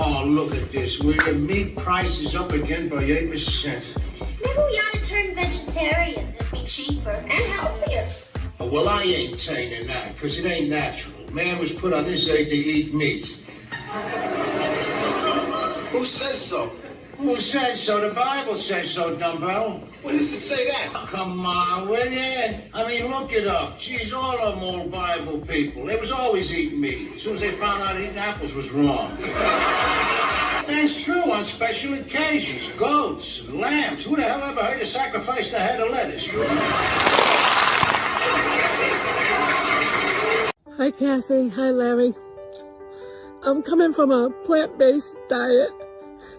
Oh, look at this. Will the meat price is up again by 8%. Maybe we ought to turn vegetarian. It'd be cheaper and healthier. Oh, well, I ain't saying that, because it ain't natural. Man was put on this earth to eat meat. Who says so? Who says so? The Bible says so, dumbbell. When does it say that? Oh, come on, will you? I mean, look it up. Jeez, all of them old Bible people. They was always eating meat. As soon as they found out eating apples was wrong. That's true on special occasions. Goats and lambs. Who the hell ever heard of sacrifice the head of lettuce? Hi, Cassie. Hi, Larry. I'm coming from a plant-based diet,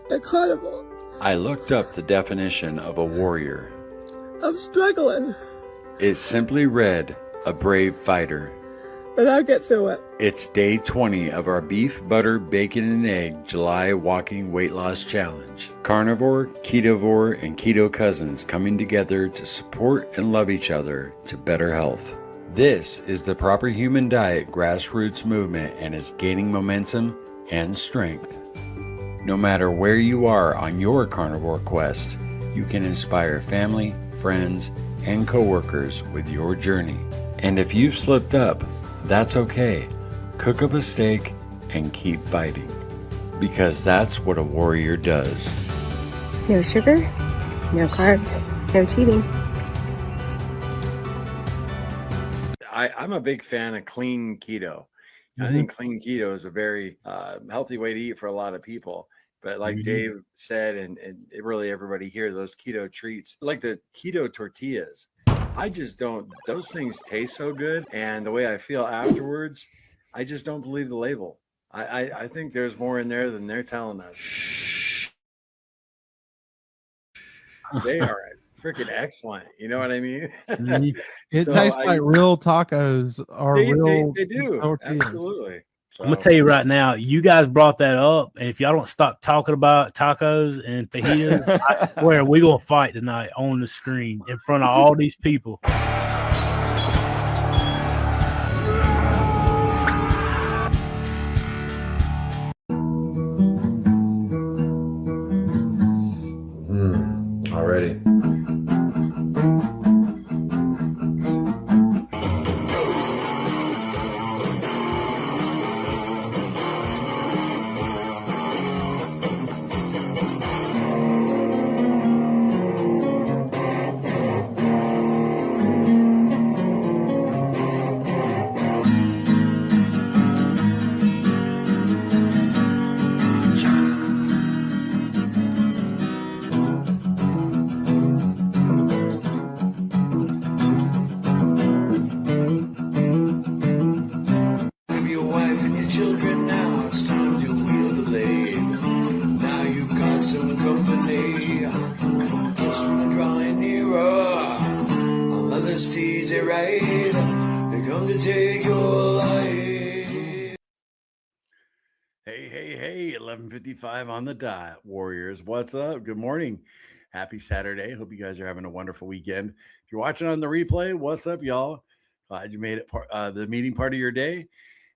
the Carnivore. I looked up the definition of a warrior. I'm struggling, It simply read, a brave fighter. but I'll get through it. It's day 20 of our beef, butter, bacon, and egg July Walking Weight Loss Challenge. Carnivore, Ketovore, and Keto cousins coming together to support and love each other to better health. This is the Proper Human Diet grassroots movement and is gaining momentum and strength. No matter where you are on your carnivore quest, you can inspire family, friends, and coworkers with your journey. And if you've slipped up, that's okay. Cook up a steak and keep biting, because that's what a warrior does. No sugar, no carbs, no cheating. I'm a big fan of clean keto. I think clean keto is a very healthy way to eat for a lot of people. But like Dave said, and really everybody here, those keto treats, like the keto tortillas, I just don't, those things taste so good. And the way I feel afterwards, I just don't believe the label. I think there's more in there than they're telling us. They are freaking excellent. You know what I mean? It So tastes like real tacos or real they do. tortillas. Absolutely. So, I'm gonna tell you right now, you guys brought that up, and if y'all don't stop talking about tacos and fajitas, I swear we're gonna fight tonight on the screen in front of all these people. already. Hey, 11:55 on the dot, Warriors. What's up? Good morning. Happy Saturday. Hope you guys are having a wonderful weekend. If you're watching on the replay, what's up, y'all? Glad you made it the meeting part of your day.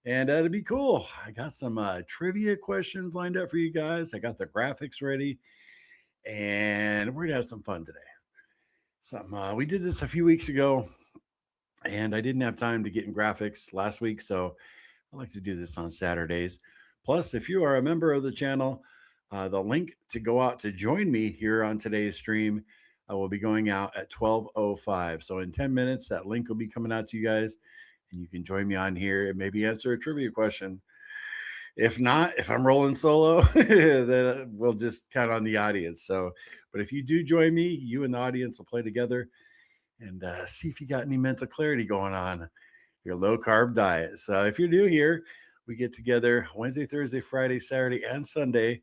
And it'll be cool. I got some trivia questions lined up for you guys. I got the graphics ready. And we're going to have some fun today. We did this a few weeks ago. And I didn't have time to get in graphics last week. So I like to do this on Saturdays. Plus, if you are a member of the channel, the link to go out to join me here on today's stream will be going out at 12:05. So in 10 minutes, that link will be coming out to you guys, and you can join me on here and maybe answer a trivia question. If not, if I'm rolling solo, then we'll just count on the audience. So, but if you do join me, you and the audience will play together and see if you got any mental clarity going on your low carb diet. So if you're new here, we get together Wednesday, Thursday, Friday, Saturday, and Sunday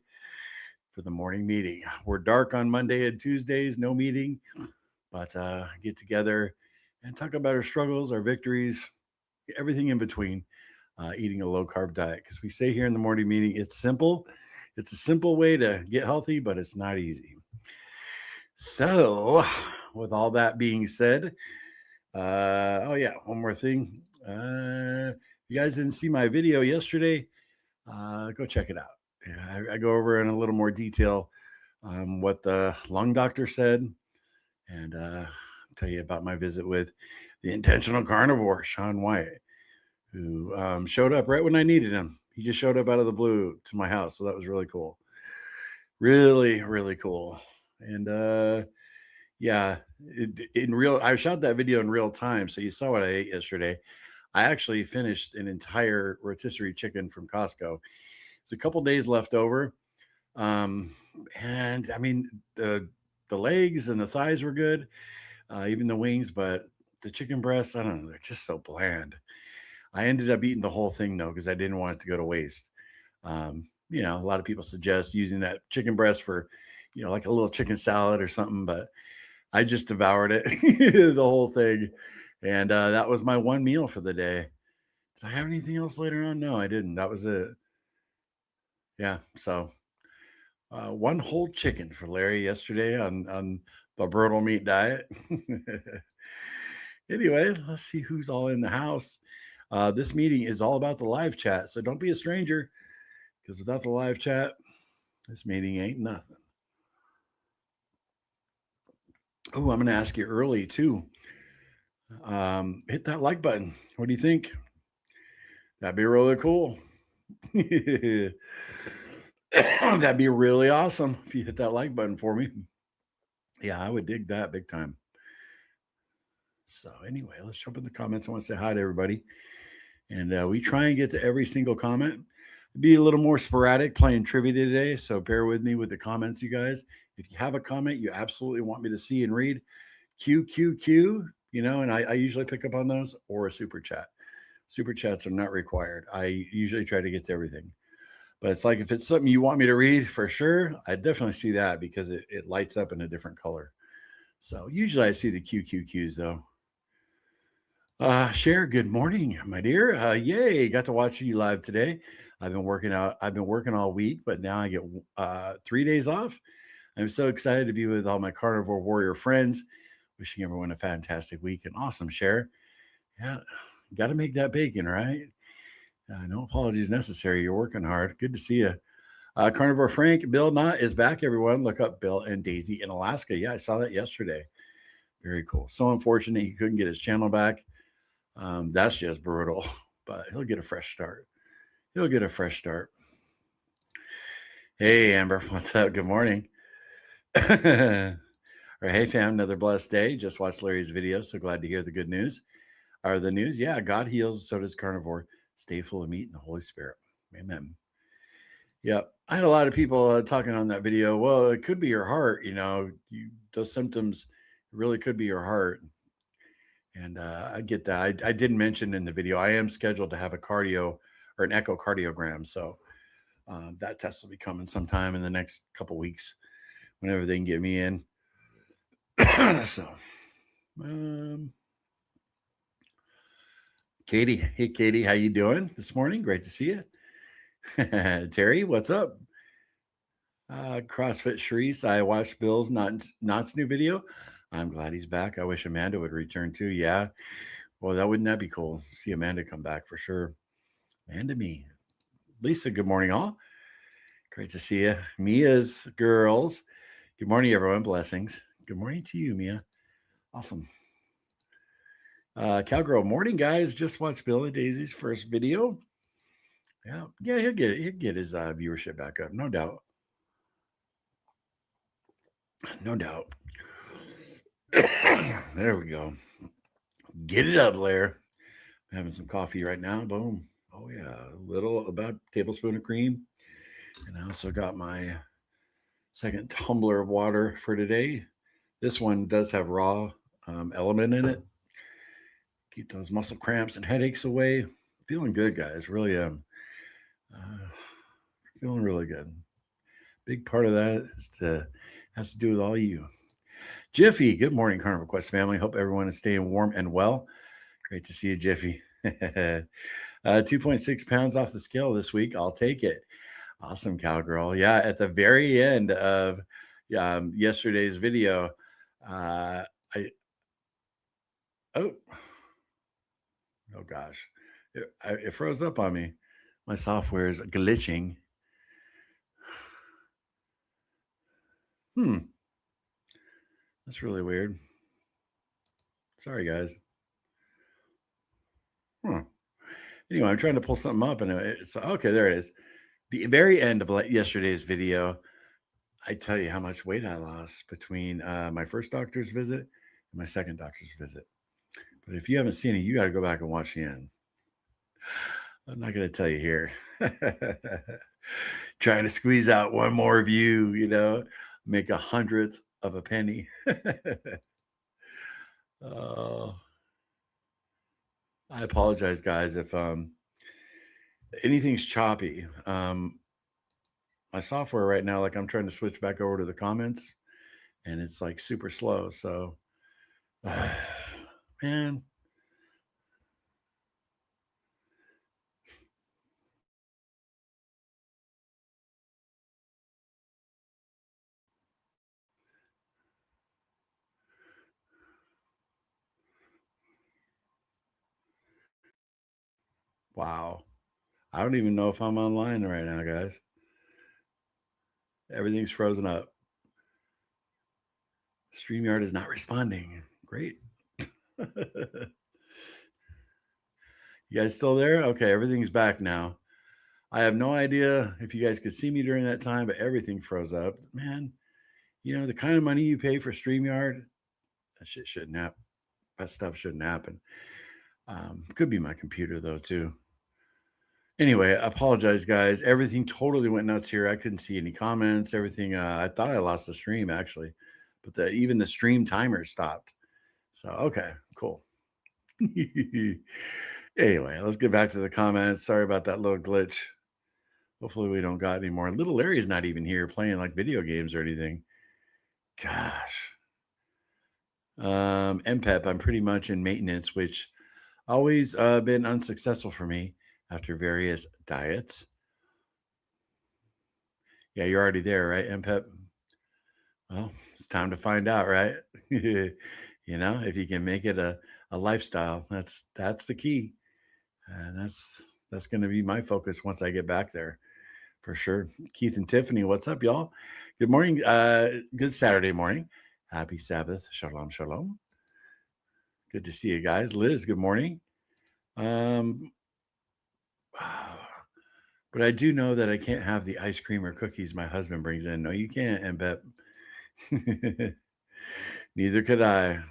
for the morning meeting. We're dark on Monday and Tuesdays, no meeting, but get together and talk about our struggles, our victories, everything in between, eating a low carb diet. Because we say here in the morning meeting, it's simple. It's a simple way to get healthy, but it's not easy. So with all that being said, one more thing. You guys didn't see my video yesterday, go check it out. Yeah, I go over in a little more detail what the lung doctor said, and tell you about my visit with the intentional carnivore, Sean White, who showed up right when I needed him. He just showed up out of the blue to my house, so that was really cool. Really, really cool. And yeah, I shot that video in real time, so you saw what I ate yesterday. I actually finished an entire rotisserie chicken from Costco. It's a couple days left over. Um, and I mean, the legs and the thighs were good, even the wings, but the chicken breasts, I don't know, they're just so bland. I ended up eating the whole thing though, because I didn't want it to go to waste. A lot of people suggest using that chicken breast for, like a little chicken salad or something, but I just devoured it, the whole thing. And that was my one meal for the day. Did I have anything else later on? No, I didn't. That was it. Yeah. So one whole chicken for Larry yesterday on the brutal meat diet. Anyway, let's see who's all in the house. This meeting is all about the live chat, so don't be a stranger, because without the live chat, this meeting ain't nothing. Oh, I'm going to ask you early too. Hit that like button. What do you think? That'd be really cool. That'd be really awesome if you hit that like button for me. Yeah, I would dig that big time. So anyway, let's jump in the comments. I want to say hi to everybody. And we try and get to every single comment. Be a little more sporadic playing trivia today, so bear with me with the comments, you guys. If you have a comment you absolutely want me to see and read, QQQ, and I usually pick up on those, or a super chat. Super chats are not required. I usually try to get to everything. But it's like if it's something you want me to read for sure, I definitely see that because it lights up in a different color. So usually I see the QQQs though. Cher, good morning, my dear. Yay, got to watch you live today. I've been working out. I've been working all week, but now I get 3 days off. I'm so excited to be with all my carnivore warrior friends. Wishing everyone a fantastic week and awesome, Cher. Yeah, got to make that bacon, right? No apologies necessary. You're working hard. Good to see you. Carnivore Frank, Bill Knott is back, everyone. Look up Bill and Daisy in Alaska. Yeah, I saw that yesterday. Very cool. So unfortunate he couldn't get his channel back. That's just brutal, but he'll get a fresh start. He'll get a fresh start. Hey, Amber, what's up? Good morning. Or hey, fam, another blessed day. Just watched Larry's video. So glad to hear the good news. Or the news. Yeah, God heals. So does carnivore. Stay full of meat and the Holy Spirit. Amen. Yeah, I had a lot of people talking on that video. Well, it could be your heart. Those symptoms really could be your heart. And I get that. I didn't mention in the video, I am scheduled to have a cardio or an echocardiogram. So that test will be coming sometime in the next couple weeks, whenever they can get me in. So, Katie, hey Katie, how you doing this morning? Great to see you. Terry, what's up? CrossFit Shreese, I watched Bill's Knott's new video. I'm glad he's back. I wish Amanda would return too. Yeah. Well, wouldn't that be cool? See Amanda come back for sure. Amanda, me. Lisa, good morning, all. Great to see you. Mia's girls. Good morning, everyone. Blessings. Good morning to you, Mia. Awesome. Cowgirl, morning, guys. Just watched Bill and Daisy's first video. Yeah, he'll get it. He'll get his viewership back up, no doubt. No doubt. There we go. Get it up, Blair. I'm having some coffee right now. Boom. Oh yeah, about a tablespoon of cream. And I also got my second tumbler of water for today. This one does have raw element in it. Keep those muscle cramps and headaches away. Feeling good, guys. Really feeling really good. Big part of that has to do with all you. Jiffy, good morning, Carnivore Quest family. Hope everyone is staying warm and well. Great to see you, Jiffy. 2.6 pounds off the scale this week. I'll take it. Awesome, cowgirl. Yeah, at the very end of yesterday's video, oh gosh, it froze up on me. My software is glitching. That's really weird. Sorry, guys. Anyway, I'm trying to pull something up, and it's okay. There it is. The very end of yesterday's video, I tell you how much weight I lost between my first doctor's visit and my second doctor's visit. But if you haven't seen it, you got to go back and watch the end. I'm not going to tell you here. Trying to squeeze out one more view, make 1/100th of a penny. I apologize, guys, if anything's choppy. My software right now, like I'm trying to switch back over to the comments, and it's like super slow. So, man. Wow. I don't even know if I'm online right now, guys. Everything's frozen up. StreamYard is not responding. Great. You guys still there? Okay, everything's back now. I have no idea if you guys could see me during that time, but everything froze up. Man, the kind of money you pay for StreamYard, that shit shouldn't happen. That stuff shouldn't happen. Could be my computer, though, too. Anyway, I apologize, guys. Everything totally went nuts here. I couldn't see any comments. Everything. I thought I lost the stream, actually. But even the stream timer stopped. So, okay, cool. Anyway, let's get back to the comments. Sorry about that little glitch. Hopefully we don't got any more. Little Larry's not even here playing like video games or anything. Gosh. MPEP, I'm pretty much in maintenance, which always been unsuccessful for me after various diets. Yeah, you're already there, right, MPEP? Well, it's time to find out, right? If you can make it a lifestyle, that's the key. And that's going to be my focus once I get back there, for sure. Keith and Tiffany, what's up, y'all? Good morning. Good Saturday morning. Happy Sabbath. Shalom, shalom. Good to see you guys. Liz, good morning. But I do know that I can't have the ice cream or cookies my husband brings in. No, you can't, MPEP. Neither could I.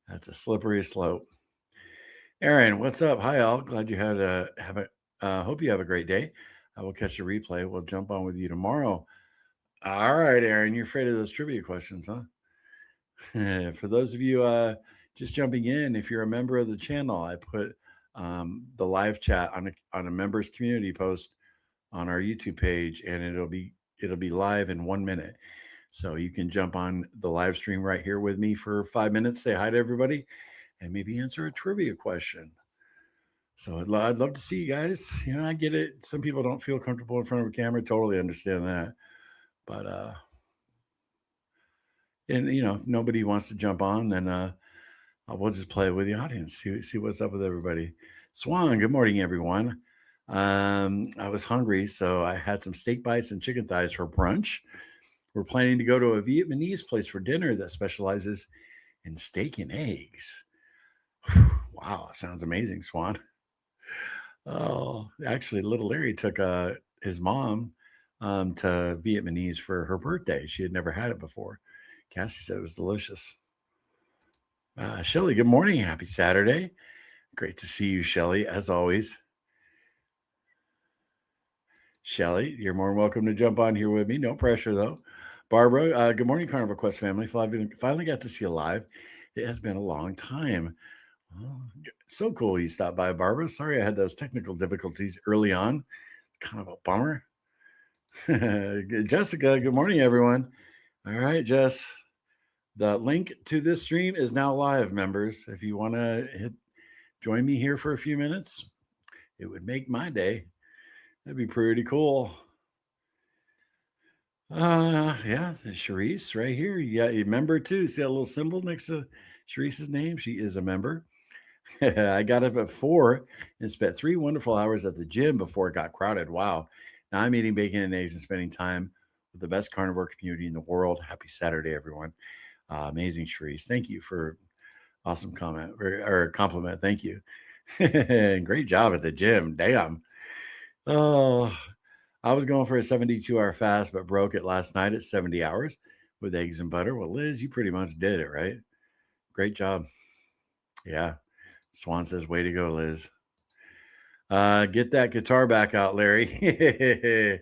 That's a slippery slope. Aaron, what's up? Hi, all. Glad you had hope you have a great day. I will catch the replay. We'll jump on with you tomorrow. All right, Aaron, you're afraid of those trivia questions, huh? For those of you just jumping in, if you're a member of the channel, I put the live chat on a members community post on our YouTube page, and it'll be live in 1 minute. So you can jump on the live stream right here with me for 5 minutes, say hi to everybody, and maybe answer a trivia question. So I'd love to see you guys. I get it. Some people don't feel comfortable in front of a camera. Totally understand that. But and if nobody wants to jump on, then we'll just play with the audience. See what's up with everybody. Swan, good morning, everyone. I was hungry, so I had some steak bites and chicken thighs for brunch. We're planning to go to a Vietnamese place for dinner that specializes in steak and eggs. Wow, sounds amazing, Swan. Oh, actually, little Larry took his mom to Vietnamese for her birthday. She had never had it before. Cassie said it was delicious. Shelly, good morning. Happy Saturday. Great to see you, Shelly, as always. Shelly, you're more than welcome to jump on here with me. No pressure, though. Barbara, good morning, Carnivore Quest family. Finally got to see you live. It has been a long time. Oh, so cool you stopped by, Barbara. Sorry I had those technical difficulties early on. Kind of a bummer. Jessica, good morning, everyone. All right, Jess. The link to this stream is now live, members. If you want to join me here for a few minutes, it would make my day. That'd be pretty cool. Yeah, Sharice right here. You got a member too. See that little symbol next to Sharice's name? She is a member. I got up at 4 and spent 3 wonderful hours at the gym before it got crowded. Wow. Now I'm eating bacon and eggs and spending time with with the best carnivore community in the world. Happy Saturday, everyone. Amazing, Sharice. Thank you for awesome comment or compliment. Thank you. Great job at the gym. Damn. Oh, I was going for a 72-hour fast, but broke it last night at 70 hours with eggs and butter. Well, Liz, you pretty much did it, right? Great job. Yeah. Swan says, way to go, Liz. Get that guitar back out, Larry.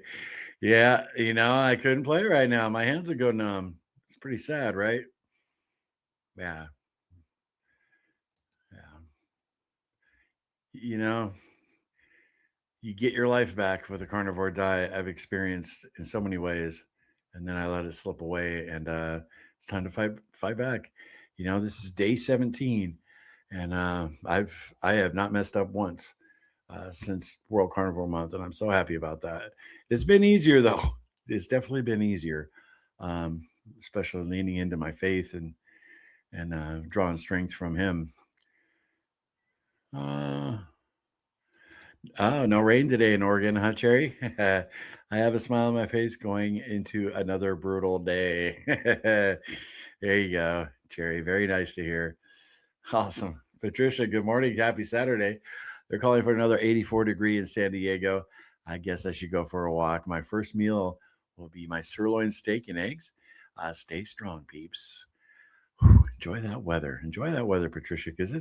Yeah, I couldn't play right now. My hands would go numb. It's pretty sad, right? Yeah. Yeah. You get your life back with a carnivore diet. I've experienced in so many ways, and then I let it slip away, and it's time to fight back. This is day 17, and I have not messed up once since World Carnivore Month, and I'm so happy about that. It's been easier though. It's definitely been easier, especially leaning into my faith and drawing strength from Him. Oh, no rain today in Oregon, huh, Cherry? I have a smile on my face going into another brutal day. There you go, Cherry. Very nice to hear. Awesome. Patricia, good morning. Happy Saturday. They're calling for another 84 degree in San Diego. I guess I should go for a walk. My first meal will be my sirloin steak and eggs. Stay strong, peeps. Enjoy that weather. Enjoy that weather, Patricia, because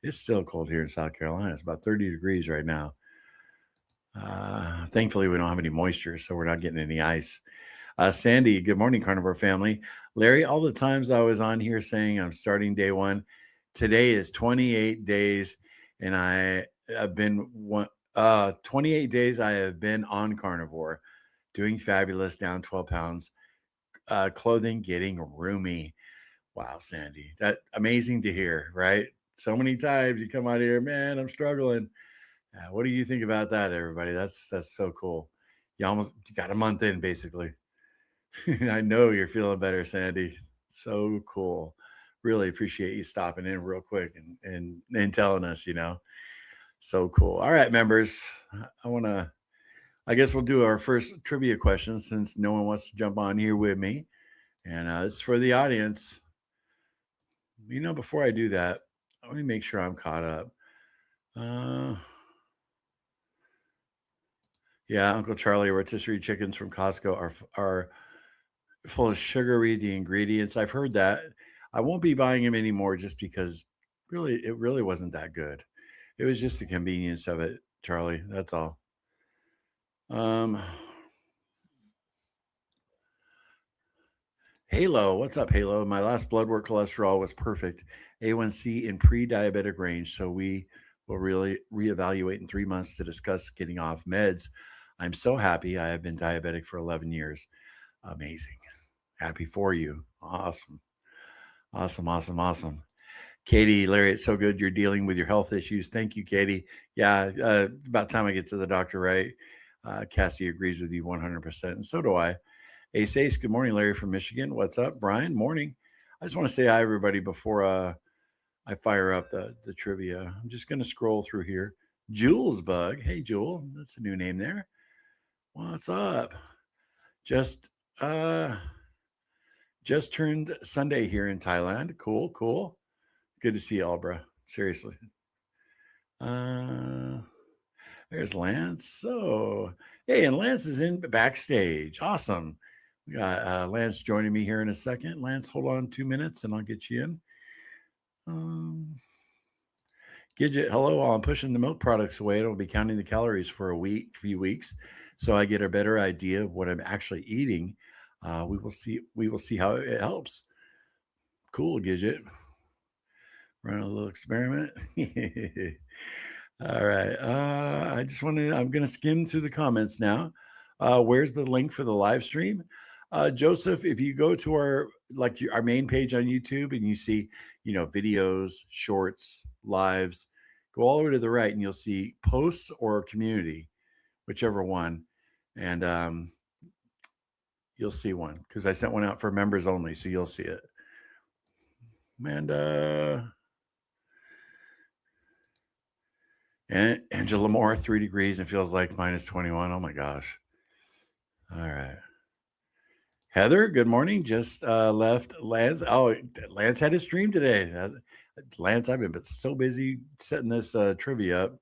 it's still cold here in South Carolina. It's about 30 degrees right now. Thankfully, we don't have any moisture, so we're not getting any ice. Sandy, good morning, Carnivore family. Larry, all the times I was on here saying I'm starting day one, today is 28 days, and I have been 28 days I have been on carnivore, doing fabulous, down 12 pounds, clothing getting roomy. Wow, Sandy, that amazing to hear, right? So many times you come out here, man, I'm struggling. What do you think about that, everybody? That's so cool. You got a month in, basically. I know you're feeling better, Sandy. So cool. Really appreciate you stopping in real quick and telling us, So cool. All right, members. I guess we'll do our first trivia question since no one wants to jump on here with me. And it's for the audience. Before I do that, let me make sure I'm caught up. Yeah, Uncle Charlie rotisserie chickens from Costco are full of sugary, the ingredients. I've heard that. I won't be buying them anymore just because it really wasn't that good. It was just the convenience of it, Charlie. That's all. Halo, what's up, Halo? My last blood work cholesterol was perfect. A1C in pre-diabetic range. So we will really reevaluate in 3 months to discuss getting off meds. I'm so happy. I have been diabetic for 11 years. Amazing. Happy for you. Awesome. Awesome. Katie, Larry, it's so good you're dealing with your health issues. Thank you, Katie. Yeah, about time I get to the doctor, right? Cassie agrees with you 100%, and so do I. Ace, good morning, Larry from Michigan. What's up, Brian? Morning. I just want to say hi, everybody, before I fire up the trivia. I'm just going to scroll through here. Jules Bug. Hey, Jewel. That's a new name there. What's up? Just turned Sunday here in Thailand. Cool. Good to see you, Albra. Seriously. There's Lance. So, hey, and Lance is in backstage. Awesome. We got Lance joining me here in a second. Lance, hold on 2 minutes and I'll get you in. Gidget, hello. While I'm pushing the milk products away, I'll be counting the calories for few weeks, so I get a better idea of what I'm actually eating. We will see how it helps. Cool, Gidget. Run a little experiment. All right. I'm going to skim through the comments now. Where's the link for the live stream? Joseph, if you go to our main page on YouTube and you see, videos, shorts, lives, go all the way to the right and you'll see posts or community, whichever one. And you'll see one because I sent one out for members only. So you'll see it. And Angela Moore, 3 degrees and feels like minus 21. Oh my gosh. All right. Heather, good morning. Just left Lance. Oh, Lance had his stream today. Lance, I've been so busy setting this trivia up.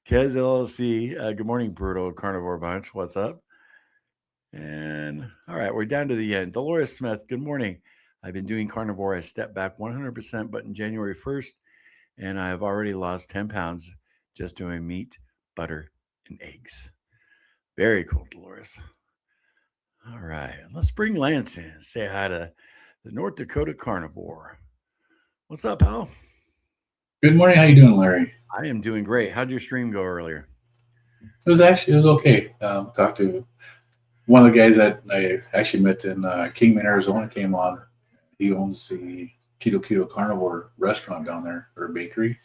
Kez LLC, good morning, Brutal Carnivore Bunch. What's up? And all right, we're down to the end. Dolores Smith, good morning. I've been doing carnivore. I stepped back 100%, but in January 1st, and I have already lost 10 pounds just doing meat, butter, and eggs. Very cool, Dolores. All right, let's bring Lance in. Say hi to the North Dakota Carnivore. What's up, pal? Good morning. How you doing, Larry? I am doing great. How'd your stream go earlier? It was okay. Talked to one of the guys that I actually met in Kingman, Arizona. Came on. He owns the Keto Carnivore restaurant down there, or bakery.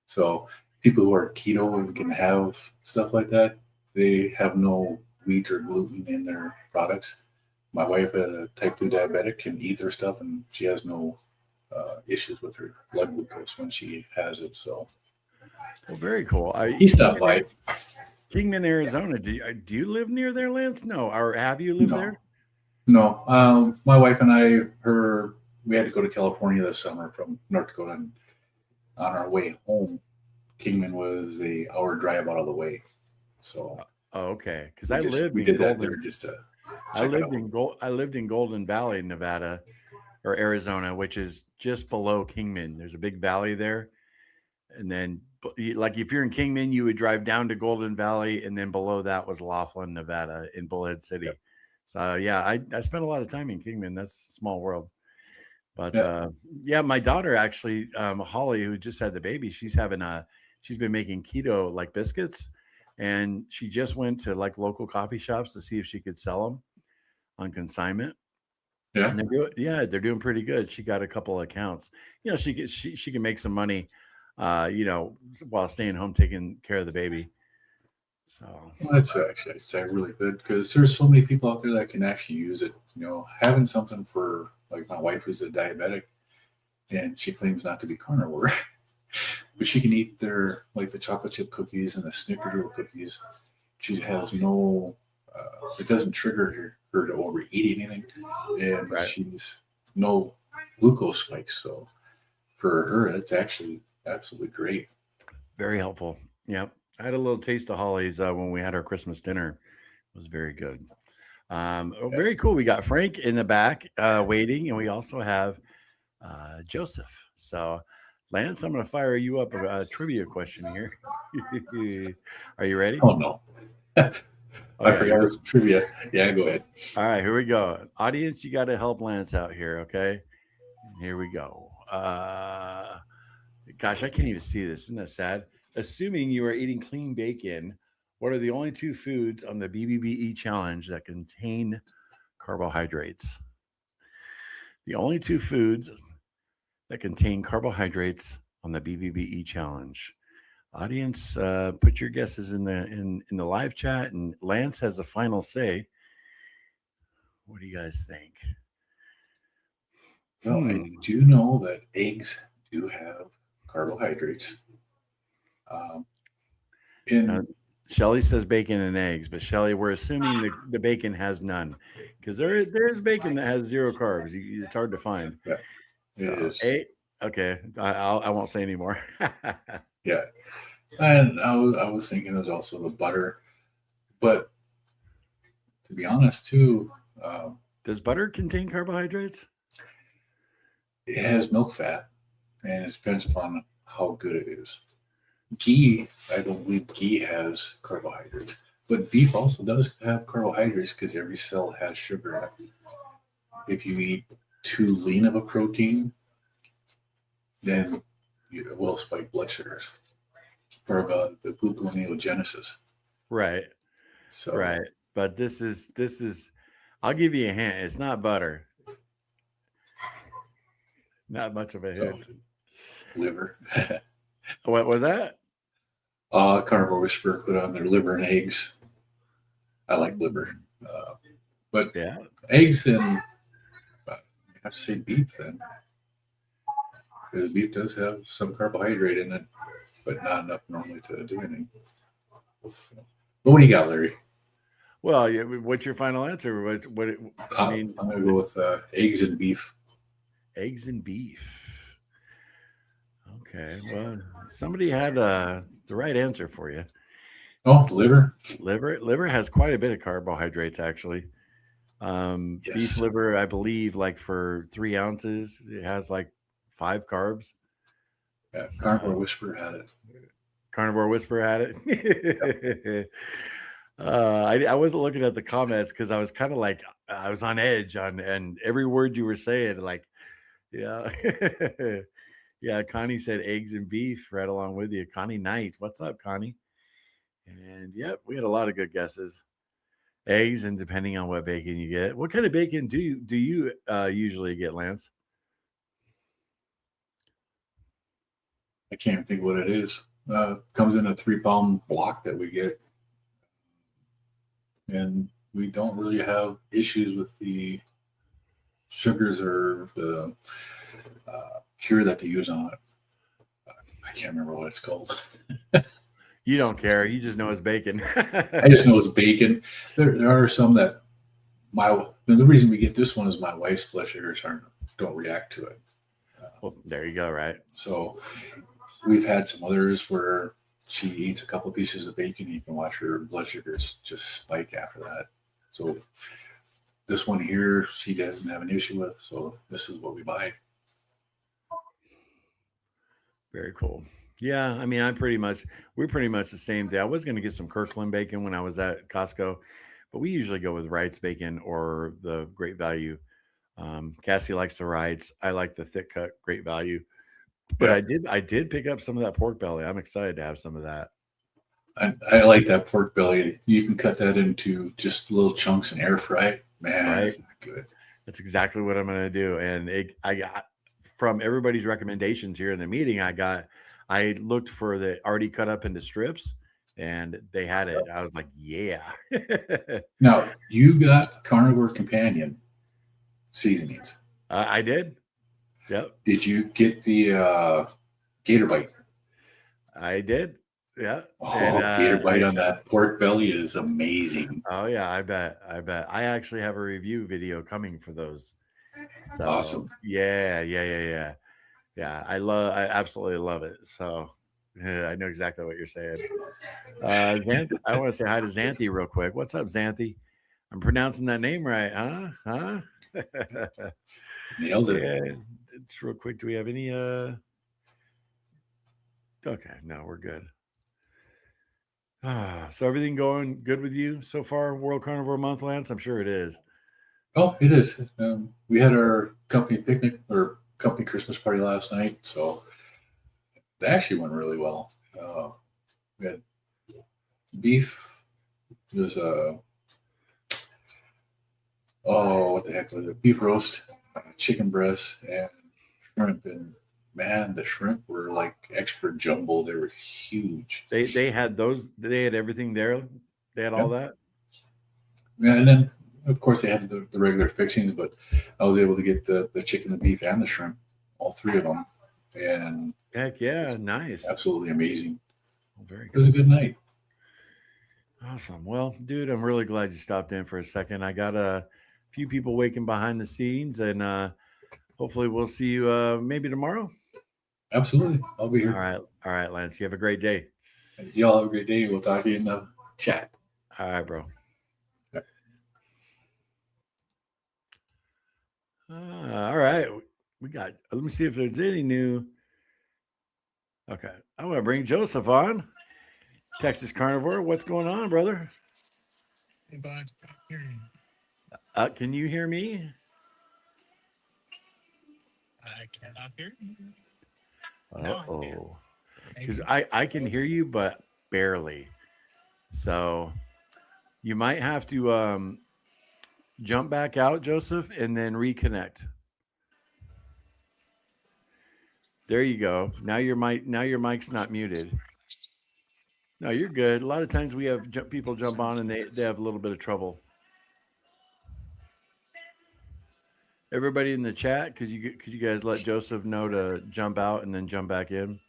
So people who are keto and can have stuff like that, they have no wheat or gluten in their products. My wife, a type 2 diabetic, can eat their stuff, and she has no issues with her blood glucose when she has it. So, well, very cool. He stopped by. Kingman, Arizona. Do you live near there, Lance? No, or have you lived there? No. My wife and I, we had to go to California this summer from North Dakota, and on our way home, Kingman was an hour drive out of the way. So, okay, because I lived in Golden Valley, Nevada, or Arizona, which is just below Kingman. There's a big valley there, and then like if you're in Kingman, you would drive down to Golden Valley, and then below that was Laughlin, Nevada, in Bullhead City. Yep. So yeah, I spent a lot of time in Kingman. That's a small world. But my daughter actually, Holly, who just had the baby, she's been making keto like biscuits, and she just went to like local coffee shops to see if she could sell them on consignment. Yeah, and they're doing pretty good. She got a couple of accounts. She can make some money, while staying home taking care of the baby. So that's actually, I'd say, really good, because there's so many people out there that can actually use it. Having something for, like, my wife who's a diabetic, and she claims not to be carnivore, but she can eat the chocolate chip cookies and the snickerdoodle cookies. She has no, it doesn't trigger her to overeat anything, and she's no glucose spikes. So for her, it's actually absolutely great. Very helpful. Yep. I had a little taste of Holly's when we had our Christmas dinner. It was very good. Very cool. We got Frank in the back waiting, and we also have Joseph. So, Lance, I'm going to fire you up a trivia question here. Are you ready? Oh, no. I forgot it was trivia. Yeah, go ahead. All right, here we go. Audience, you got to help Lance out here, okay? Here we go. Gosh, I can't even see this. Isn't that sad? Assuming you are eating clean bacon, what are the only 2 foods on the BBBE challenge that contain carbohydrates? The only 2 foods that contain carbohydrates on the BBBE challenge. Audience, put your guesses in the live chat, and Lance has the final say. What do you guys think? Well, I do know that eggs do have carbohydrates. Shelly says bacon and eggs, but Shelly, we're assuming the bacon has none, because there's bacon that has 0 carbs. It's hard to find. Yeah, it is. Okay, I won't say anymore. Yeah, and I was thinking it was also the butter, but to be honest too, does butter contain carbohydrates? It has milk fat, and it depends upon how good it is. Ghee, I don't believe ghee has carbohydrates, but beef also does have carbohydrates because every cell has sugar in it. If you eat too lean of a protein, then it will spike blood sugars, or the gluconeogenesis. Right. So right, but this is. I'll give you a hint. It's not butter. Not much of a hint. Liver. What was that? Carnivore Whisperer put on their liver and eggs. I like liver, but yeah, eggs and I have to say beef then, because beef does have some carbohydrate in it, but not enough normally to do anything. But what do you got, Larry? Well, yeah, what's your final answer? What I mean, I'm gonna go with eggs and beef. eggs and beef. Okay, well, somebody had the right answer for you. Oh, liver. Liver has quite a bit of carbohydrates, actually. Beef Yes. liver, I believe, like for 3 ounces, it has like 5 carbs. Yeah, So, Carnivore Whisper had it. Carnivore Whisper had it. I wasn't looking at the comments because I was kind of like I was on edge on and every word you were saying, like, yeah. Yeah, Connie said eggs and beef right along with you. Connie Knight. What's up, Connie? And yep, we had a lot of good guesses. Eggs, and depending on what bacon you get. What kind of bacon do you usually get, Lance? I can't even think what it is. Comes in a 3-pound block that we get, and we don't really have issues with the sugars or the cure that they use on it. I can't remember what it's called. You don't care. You just know it's bacon. I just know it's bacon. There are some that the reason we get this one is my wife's blood sugars don't react to it. Well, there you go, right? So we've had some others where she eats a couple pieces of bacon, you can watch her blood sugars just spike after that. So this one here, she doesn't have an issue with. So this is what we buy. Very cool. Yeah, I mean, we're pretty much the same thing. I was going to get some Kirkland bacon when I was at Costco, but we usually go with Wright's bacon or the Great Value. Cassie likes the Wright's. I like the thick cut Great Value. But Yeah. I did pick up some of that pork belly. I'm excited to have some of that. I like that pork belly. You can cut that into just little chunks and air fry it. Man, Right? that's not good. That's exactly what I'm going to do. And I got from everybody's recommendations here in the meeting, I looked for the already cut up into strips and they had it. I was like, yeah. Now, you got Carnivore Companion seasonings. I did. Yep. Did you get the Gator Bite? I did. Yeah. Oh, And Gator Bite on that pork belly is amazing. oh yeah, I bet. I actually have a review video coming for those. So Awesome. yeah. I absolutely love it. So yeah, I know exactly what you're saying. I want to say hi to Xanthi real quick. What's up, Xanthi? I'm pronouncing that name right, huh? Huh? Nailed it. Yeah. Just real quick. Do we have any okay, no, we're good. So everything going good with you so far, World Carnivore Month, Lance? I'm sure it is. Oh, it is. We had our company picnic or company Christmas party last night, so it actually went really well. We had beef. It was what the heck was it? Beef roast, chicken breast, and shrimp. And man, the shrimp were like extra jumbo. They were huge. They had those. They had everything there. They had all that. Yeah, and then of course they had the regular fixings, but I was able to get the chicken, the beef, and the shrimp, all 3 of them, and Heck yeah, nice. absolutely amazing. Very It was a good night. awesome. Well, dude, I'm really glad you stopped in for a second. I got a few people waiting behind the scenes, and hopefully we'll see you maybe tomorrow. Absolutely, I'll be here. All right, Lance. You have a great day. Y'all have a great day. We'll talk to you in the chat. All right, bro. All right. We got, let me see if there's any new. Okay. I want to bring Joseph on. Texas Carnivore. What's going on, brother? Hey, bud. Can you hear me? I cannot hear you. Uh-oh. Because I can hear you, but barely. So you might have to jump back out, Joseph, and then reconnect. There you go. Now your mic's not muted. No, you're good. A lot of times we have people jump on and they have a little bit of trouble. Everybody in the chat, could you guys let Joseph know to jump out and then jump back in?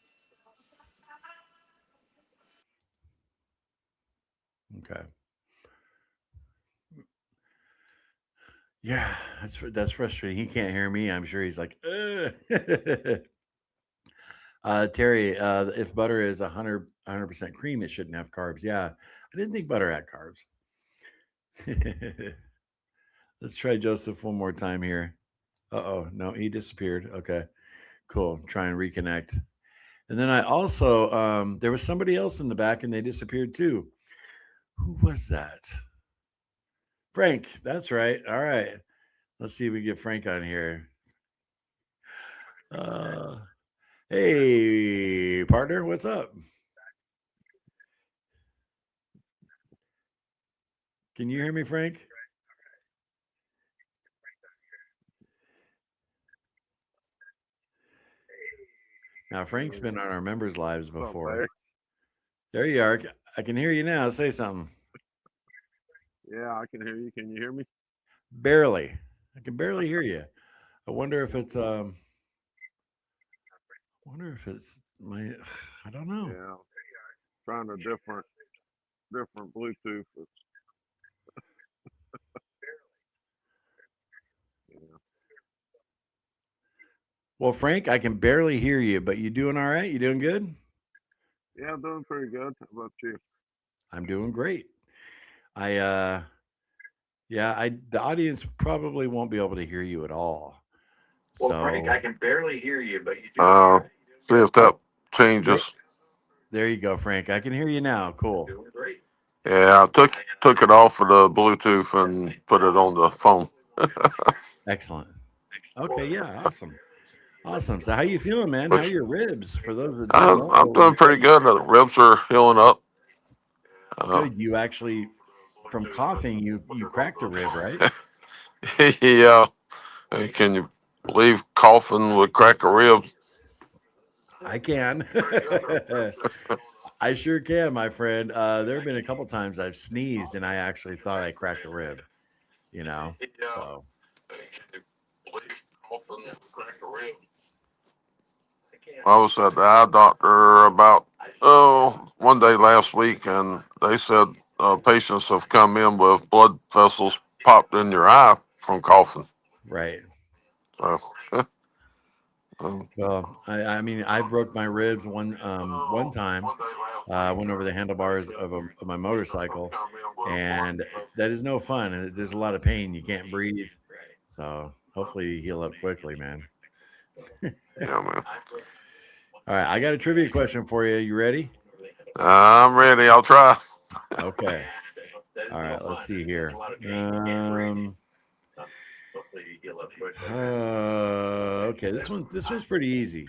Okay. Yeah, that's frustrating. He can't hear me. I'm sure he's like, Ugh. Terry, if butter is 100% cream, it shouldn't have carbs. Yeah, I didn't think butter had carbs. Let's try Joseph one more time here. Uh-oh, no, he disappeared. Okay, cool. Try and reconnect. And then I also, there was somebody else in the back and they disappeared too. Who was that? Frank. That's right. All right. Let's see if we get Frank on here. Uh, hey, partner, what's up? Can you hear me, Frank? Now, Frank's been on our members' lives before. There you are. I can hear you now. Say something. Yeah, I can hear you. Can you hear me? Barely. I can barely hear you. I wonder if it's my I don't know. Yeah, trying a different Bluetooth. Yeah. Well, Frank, I can barely hear you, but you doing all right? You doing good? Yeah, I'm doing pretty good. How about you? I'm doing great. I the audience probably won't be able to hear you at all. Well, Frank, I can barely hear you, but you do. See if that changes. There you go, Frank. I can hear you now. Cool. Doing great. Yeah, I took it off of the Bluetooth and put it on the phone. Excellent. Okay, yeah, awesome. So, how you feeling, man? How are your ribs? For those that don't know, I'm doing pretty good. The ribs are healing up. Good. You actually, from coughing, you cracked a rib, right? Yeah. Can you believe coughing would crack a rib? I can. I sure can, my friend. There have been a couple times I've sneezed and I actually thought I cracked a rib. You know. So. I was at the eye doctor about one day last week, and they said patients have come in with blood vessels popped in your eye from coughing. Right. So. Well, I mean, I broke my ribs one time. I went over the handlebars of my motorcycle, and that is no fun. There's a lot of pain. You can't breathe. So hopefully you heal up quickly, man. Yeah, man. All right, I got a trivia question for you. You ready? I'm ready. I'll try. Okay. All right, let's see here. Okay, this one's pretty easy.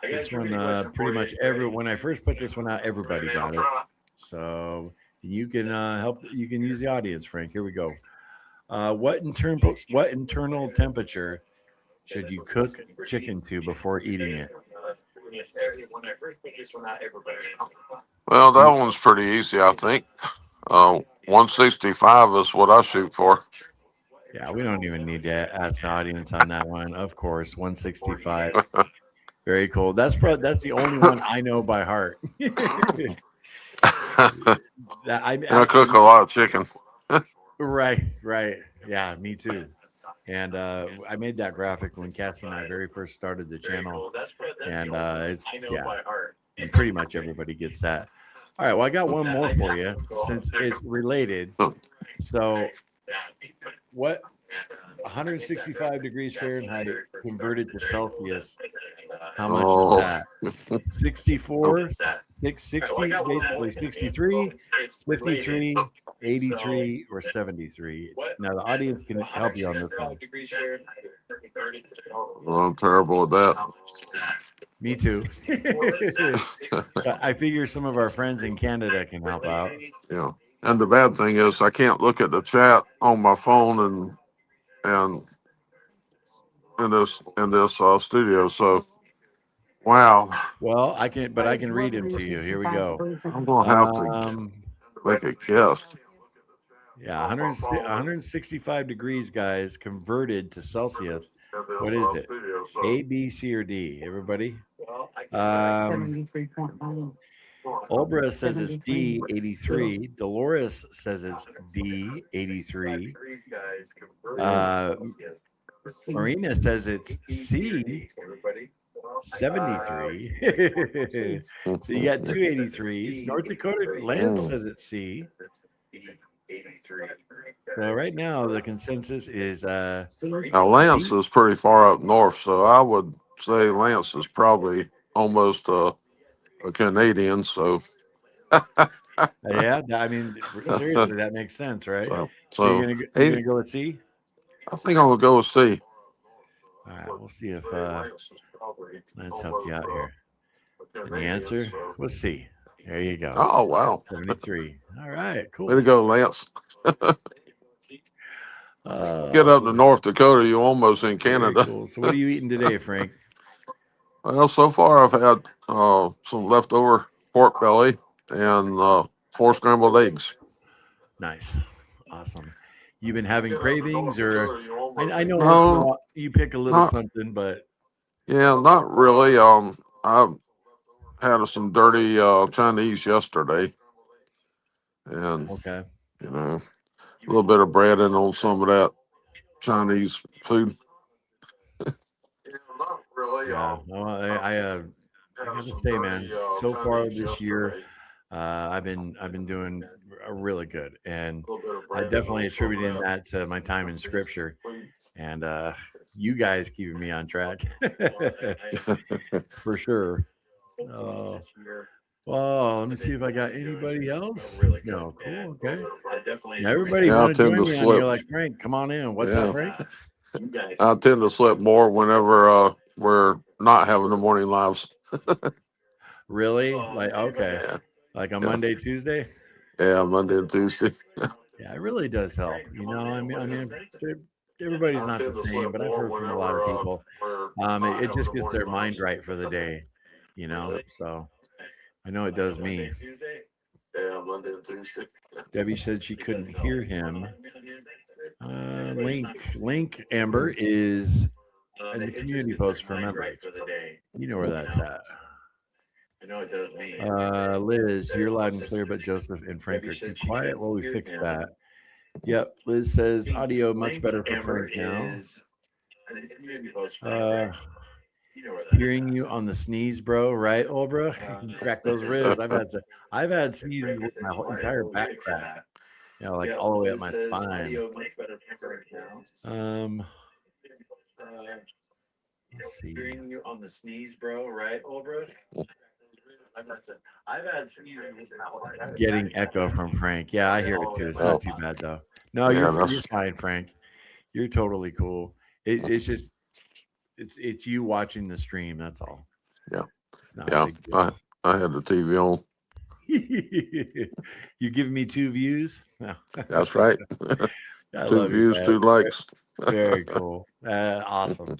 This one pretty much when I first put this one out, everybody got it. So you can help. You can use the audience, Frank. Here we go. What internal temperature should you cook chicken to before eating it? Well, that one's pretty easy, I think. 165 is what I shoot for. Yeah, we don't even need to ask the audience on that one. Of course, 165. Very cool. That's the only one I know by heart. I cook a lot of chicken. Right. Yeah, me too. And I made that graphic when Cassie and I very first started the channel, and and pretty much everybody gets that. All right, well, I got one more for you since it's related. So, what 165 degrees Fahrenheit converted to Celsius? How much is that? 64, 660, basically 63, 53, 83, or 73. Now the audience can help you on this one. Well, I'm terrible at that. Me too. But I figure some of our friends in Canada can help out. Yeah. And the bad thing is I can't look at the chat on my phone and in this studio. So wow. Well, I can read them to you. Here we go. I'm gonna have to make a guess. Yeah, 165 degrees, guys, converted to Celsius. What is it? A, B, C, or D? Everybody? 73.9. Olbra says it's D83. Dolores says it's D83. Marina says it's C73. So you got two 83s. North Dakota Lance says it's C. So right now the consensus is Now Lance is pretty far up north, so I would say Lance is probably almost a Canadian. So yeah, I mean seriously, that makes sense, right? So you're gonna go with C? I think I'm gonna go with C. All right, we'll see if Lance helped you out here. And the answer was C. There you go. Oh wow, 73. All right, cool. Way to go, Lance. Get up to North Dakota, you're almost in Canada. Cool. So what are you eating today, Frank? Well, so far I've had some leftover pork belly and 4 scrambled eggs. Nice, awesome. You've been having cravings, or I know No, you pick a little something, but yeah, not really. I had some dirty Chinese yesterday, and okay, you know, a little bit of bread in on some of that Chinese food. Yeah, well, I gotta say, man, so far this year, I've been doing really good, and I definitely attributing that to my time in Scripture, and you guys keeping me on track for sure. Well, let me see if I got anybody else. No, cool, okay. Now everybody Yeah, I want to tend join to me on slip. here, like Frank. Come on in. What's up, Frank? I tend to slip more whenever we're not having the morning lives. Really? Like okay, Yeah. like on Monday, Tuesday. Yeah, Monday and Tuesday. Yeah, it really does help. You know, I mean, everybody's not the same, but I've heard from a lot of people. It just gets their mind right for the day. You know, so I know it does me. Yeah, Monday and Tuesday. Debbie said she couldn't hear him. Link Amber is in the community post for members. You know where that's at. I know it does me. Liz, you're loud and clear, but Joseph and Frank are too quiet. Well, we fixed that. Yep. Liz says audio much better for Frank now. Hearing you on the sneeze, bro. Right, old bro? Crack those ribs. I've had sneezes with my whole entire back crack. You know, like all the way up my spine. Let's see. Hearing you on the sneeze, bro. Right, old bro? I've had sneezes. Getting echo from Frank. Yeah, I hear it too. It's not too bad though. No, Yeah, you're fine, Frank. You're totally cool. It's just it's you watching the stream. That's all. Yeah. It's not a big deal. I had the TV on. You giving me 2 views? No. That's right. 2 views, 2 likes. Very cool. Awesome.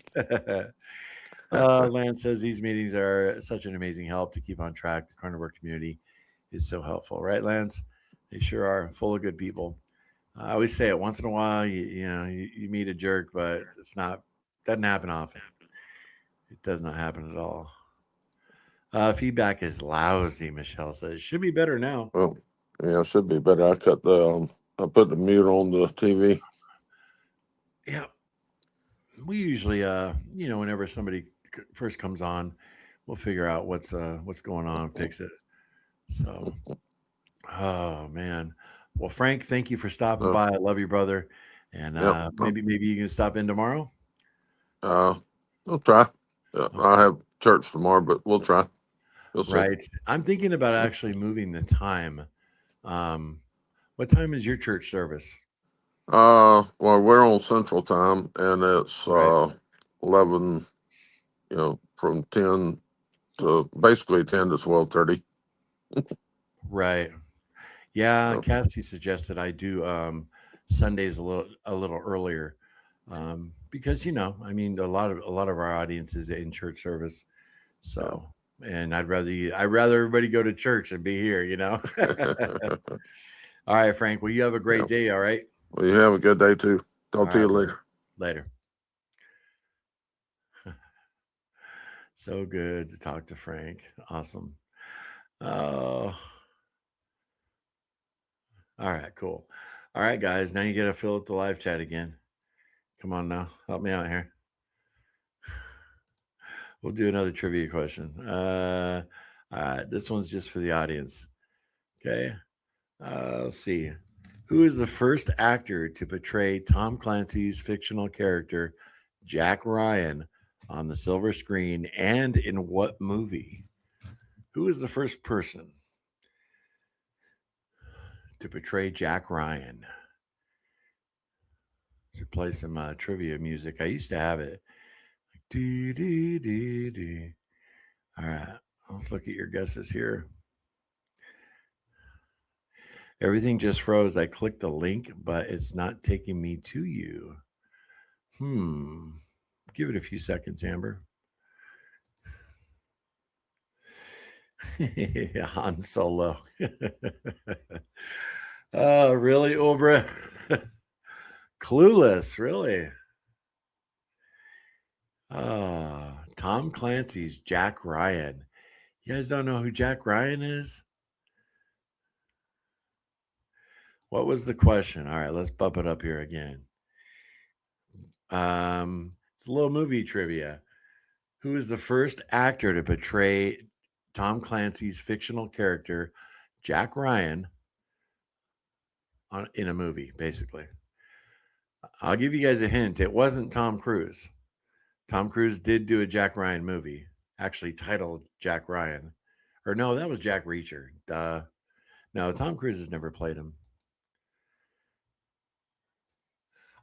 Lance says these meetings are such an amazing help to keep on track. The carnivore community is so helpful, right, Lance? They sure are, full of good people. I always say it once in a while. You meet a jerk, but doesn't happen often. It does not happen at all. Feedback is lousy. Michelle says should be better now. Well, yeah, it should be better. I put the mute on the TV. Yeah, we usually whenever somebody first comes on, we'll figure out what's going on, fix it. So, oh man, well, Frank, thank you for stopping by. I love you, brother, and maybe you can stop in tomorrow. We'll try. Okay. I have church tomorrow, but we'll try. Right. I'm thinking about actually moving the time. What time is your church service? Well, we're on Central Time, and it's 11. From 10 to basically 10 to 12:30. Right. Yeah, Cassie suggested I do Sundays a little earlier, because a lot of our audience is in church service, so and I'd rather everybody go to church and be here. All right, Frank. Well, you have a great day. All right. Well, you have a good day too. Talk to you later. Later. So good to talk to Frank. Awesome. Oh, all right, cool. All right, guys. Now you got to fill up the live chat again. Come on now. Help me out here. We'll do another trivia question. All right. This one's just for the audience. Okay. Let's see. Who is the first actor to portray Tom Clancy's fictional character, Jack Ryan, on the silver screen, and in what movie? Who is the first person to portray Jack Ryan? Should play some trivia music. I used to have it. Dee, dee, dee, dee. All right. Let's look at your guesses here. Everything just froze. I clicked the link, but it's not taking me to you. Give it a few seconds, Amber. Han Solo. Oh, really, Obra? Clueless, really? Tom Clancy's Jack Ryan. You guys don't know who Jack Ryan is? What was the question? All right, let's bump it up here again. It's a little movie trivia. Who is the first actor to portray Tom Clancy's fictional character, Jack Ryan, in a movie, basically? I'll give you guys a hint. It wasn't Tom Cruise. Tom Cruise did do a Jack Ryan movie, actually titled Jack Ryan. Or no, that was Jack Reacher. Duh. No, Tom Cruise has never played him.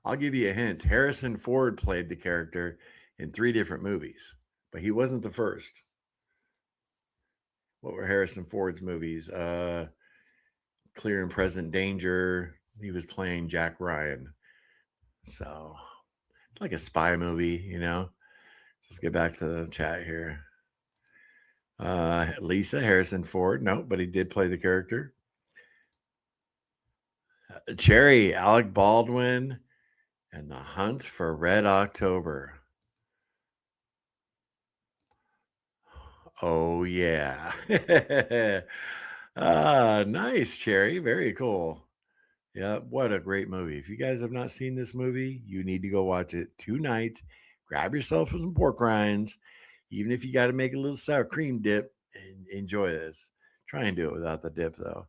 I'll give you a hint. Harrison Ford played the character in 3 different movies, but he wasn't the first. What were Harrison Ford's movies? Clear and Present Danger. He was playing Jack Ryan. So it's like a spy movie, you know. Let's get back to the chat here. Lisa, Harrison Ford. No, but he did play the character. Cherry, Alec Baldwin, and The Hunt for Red October. Oh, yeah. Nice, Cherry. Very cool. Yeah, what a great movie. If you guys have not seen this movie, you need to go watch it tonight. Grab yourself some pork rinds, even if you got to make a little sour cream dip, and enjoy this. Try and do it without the dip, though.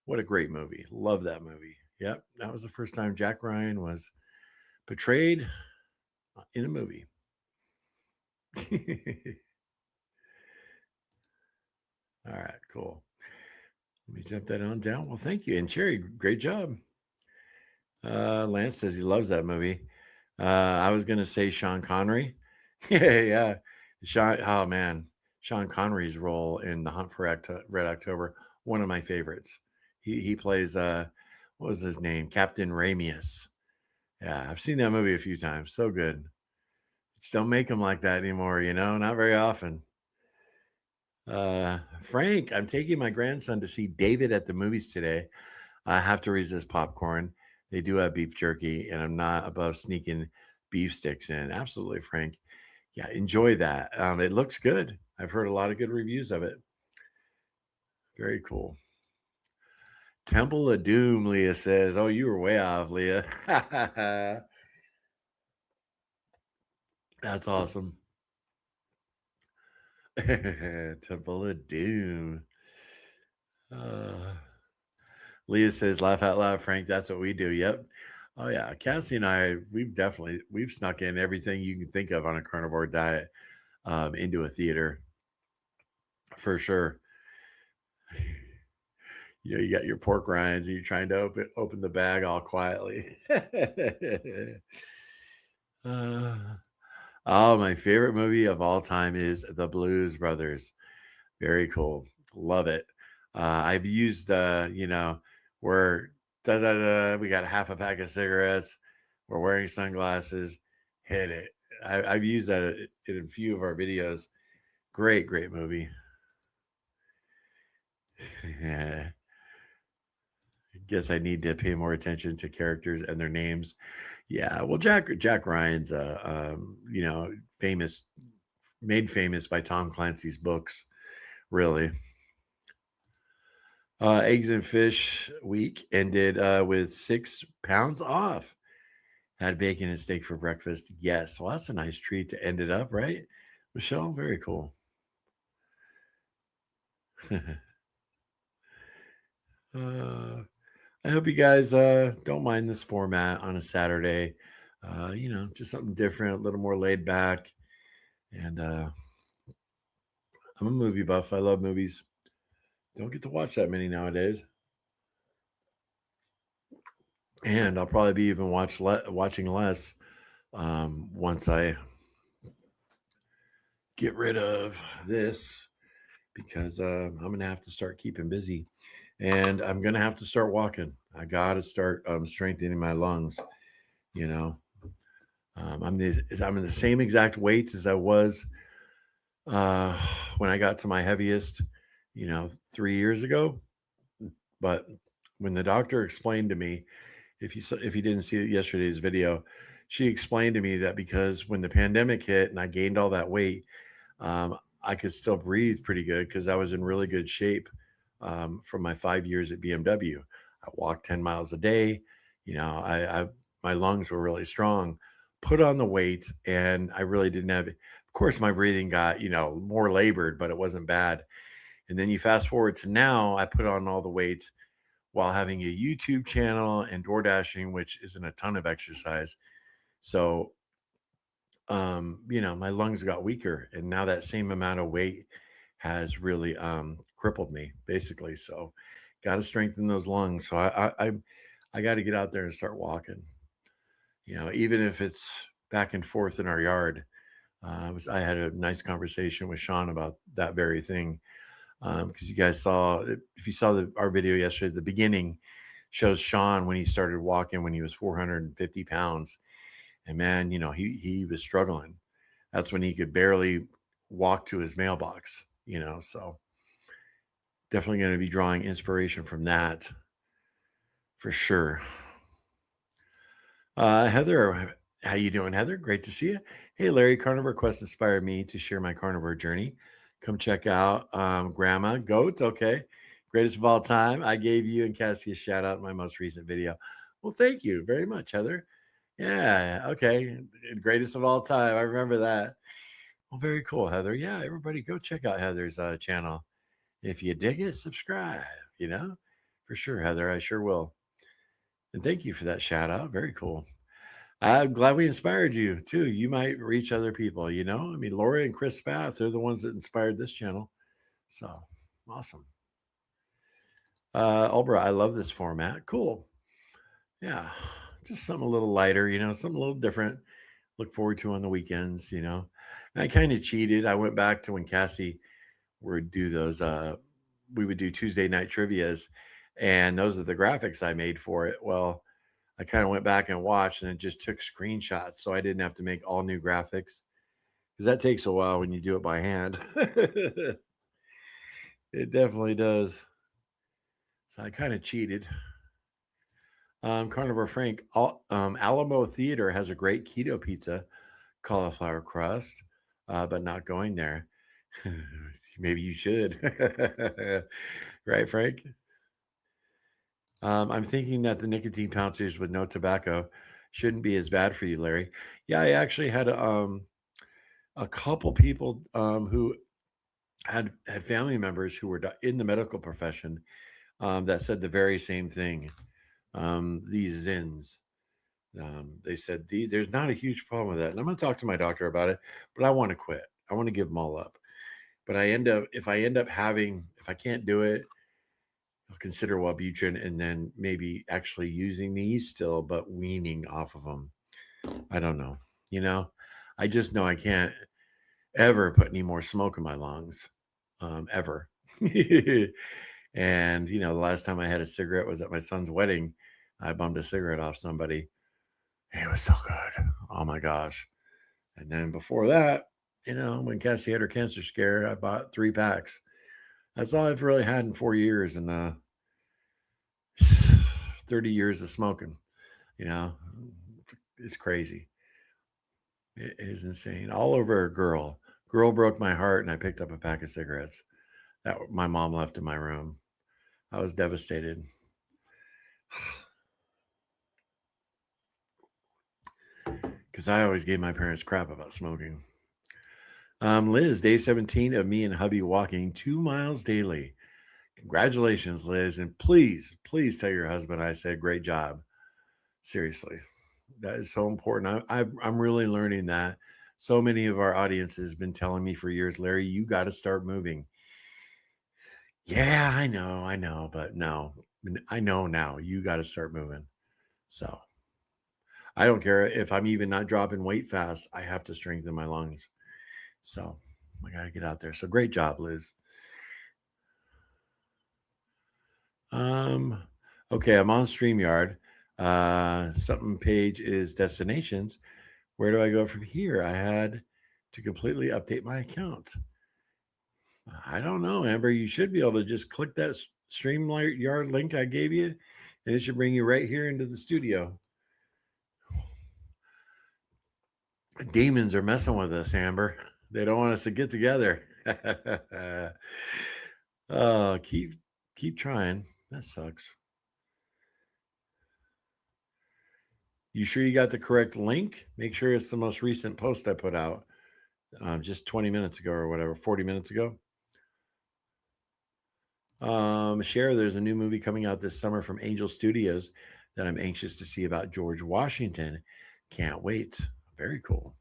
What a great movie. Love that movie. Yep, that was the first time Jack Ryan was portrayed in a movie. All right, cool. Let me jump that on down. Well, thank you. And Cherry, great job. Lance says he loves that movie. I was going to say Sean Connery. Yeah. Oh, man. Sean Connery's role in The Hunt for Red October, one of my favorites. He plays, what was his name? Captain Ramius. Yeah, I've seen that movie a few times. So good. Just don't make them like that anymore, you know? Not very often. Frank, I'm taking my grandson to see David at the movies today. I have to resist popcorn. They do have beef jerky, and I'm not above sneaking beef sticks in. Absolutely, Frank. Yeah, enjoy that. It looks good. I've heard a lot of good reviews of it. Very cool. Temple of Doom, Leah says. Oh, you were way off, Leah. That's awesome. Temple of Doom. Leah says, laugh out loud, Frank. That's what we do. Yep. Oh, yeah. Cassie and I, we've snuck in everything you can think of on a carnivore diet into a theater for sure. You know, you got your pork rinds and you're trying to open the bag all quietly. My favorite movie of all time is The Blues Brothers. Very cool. Love it. I've used, we're we got half a pack of cigarettes. We're wearing sunglasses. Hit it. I've used that in a few of our videos. Great movie. Yeah. I guess I need to pay more attention to characters and their names. Yeah. Well, Jack Ryan's, made famous by Tom Clancy's books. Really. Eggs and Fish week ended with 6 pounds off. Had bacon and steak for breakfast. Yes. Well, that's a nice treat to end it up, right? Michelle, very cool. I hope you guys don't mind this format on a Saturday. Just something different, a little more laid back. And I'm a movie buff. I love movies. Don't get to watch that many nowadays. And I'll probably be even watching less once I get rid of this, because I'm going to have to start keeping busy. And I'm going to have to start walking. I got to start strengthening my lungs. I'm in the same exact weight as I was when I got to my heaviest, 3 years ago. But when the doctor explained to me, if you didn't see yesterday's video, she explained to me that because when the pandemic hit and I gained all that weight, I could still breathe pretty good because I was in really good shape from my 5 years at BMW. I walked 10 miles a day. I my lungs were really strong. Put on the weight, and I really didn't have. Of course, my breathing got more labored, but it wasn't bad. And then you fast forward to now, I put on all the weight while having a YouTube channel and door dashing, which isn't a ton of exercise. So, my lungs got weaker, and now that same amount of weight has really crippled me, basically. So, got to strengthen those lungs. So I got to get out there and start walking. Even if it's back and forth in our yard. I had a nice conversation with Sean about that very thing, because you guys saw, if you saw our video yesterday, at the beginning shows Sean when he started walking when he was 450 pounds, and man, he was struggling. That's when he could barely walk to his mailbox. So definitely going to be drawing inspiration from that for sure. Heather, how you doing, Heather? Great to see you. Hey, Larry, Carnivore Quest inspired me to share my carnivore journey. Come check out Grandma Goat. Okay, greatest of all time. I gave you and Cassie a shout out in my most recent video. Well, thank you very much, Heather. Yeah, okay, greatest of all time. I remember that. Well, very cool, Heather. Yeah, everybody go check out Heather's channel. If you dig it, subscribe. For sure, Heather. I sure will. And thank you for that shout out. Very cool. I'm glad we inspired you too. You might reach other people, I mean, Laura and Chris Spath, they're the ones that inspired this channel. So awesome. Albra, I love this format. Cool. Yeah. Just something a little lighter, something a little different. Look forward to on the weekends, And I kind of cheated. I went back to when Cassie would do those, we would do Tuesday night trivias, and those are the graphics I made for it. Well, I kind of went back and watched, and it just took screenshots, so I didn't have to make all new graphics, because that takes a while when you do it by hand. It definitely does. So I kind of cheated. Carnivore Frank, Alamo Theater has a great keto pizza, cauliflower crust, but not going there. Maybe you should. Right, Frank? I'm thinking that the nicotine pouches with no tobacco shouldn't be as bad for you, Larry. Yeah, I actually had a couple people who had family members who were in the medical profession that said the very same thing. These Zins, they said there's not a huge problem with that, and I'm going to talk to my doctor about it. But I want to quit. I want to give them all up. But if I can't do it, I'll consider Wellbutrin, and then maybe actually using these still, but weaning off of them. I don't know. I just know I can't ever put any more smoke in my lungs, ever. And the last time I had a cigarette was at my son's wedding. I bummed a cigarette off somebody, and it was so good. Oh my gosh. And then before that, when Cassie had her cancer scare, I bought 3 packs. That's all I've really had in 4 years, and 30 years of smoking. It's crazy. It is insane. All over a girl. Girl broke my heart, and I picked up a pack of cigarettes that my mom left in my room. I was devastated. Because I always gave my parents crap about smoking. Liz, day 17 of me and hubby walking 2 miles daily. Congratulations, Liz. And please, please tell your husband I said great job. Seriously. That is so important. I'm really learning that. So many of our audience has been telling me for years, Larry, you got to start moving. Yeah, I know, but no, I know now you got to start moving. So I don't care if I'm even not dropping weight fast. I have to strengthen my lungs. So I got to get out there. So great job, Liz. Okay, I'm on StreamYard. Something page is destinations. Where do I go from here? I had to completely update my account. I don't know, Amber. You should be able to just click that StreamYard link I gave you, and it should bring you right here into the studio. Demons are messing with us, Amber. They don't want us to get together. Oh, keep trying. That sucks. You sure you got the correct link? Make sure it's the most recent post I put out just 20 minutes ago or whatever, 40 minutes ago. Share, there's a new movie coming out this summer from Angel Studios that I'm anxious to see about George Washington. Can't wait. Very cool.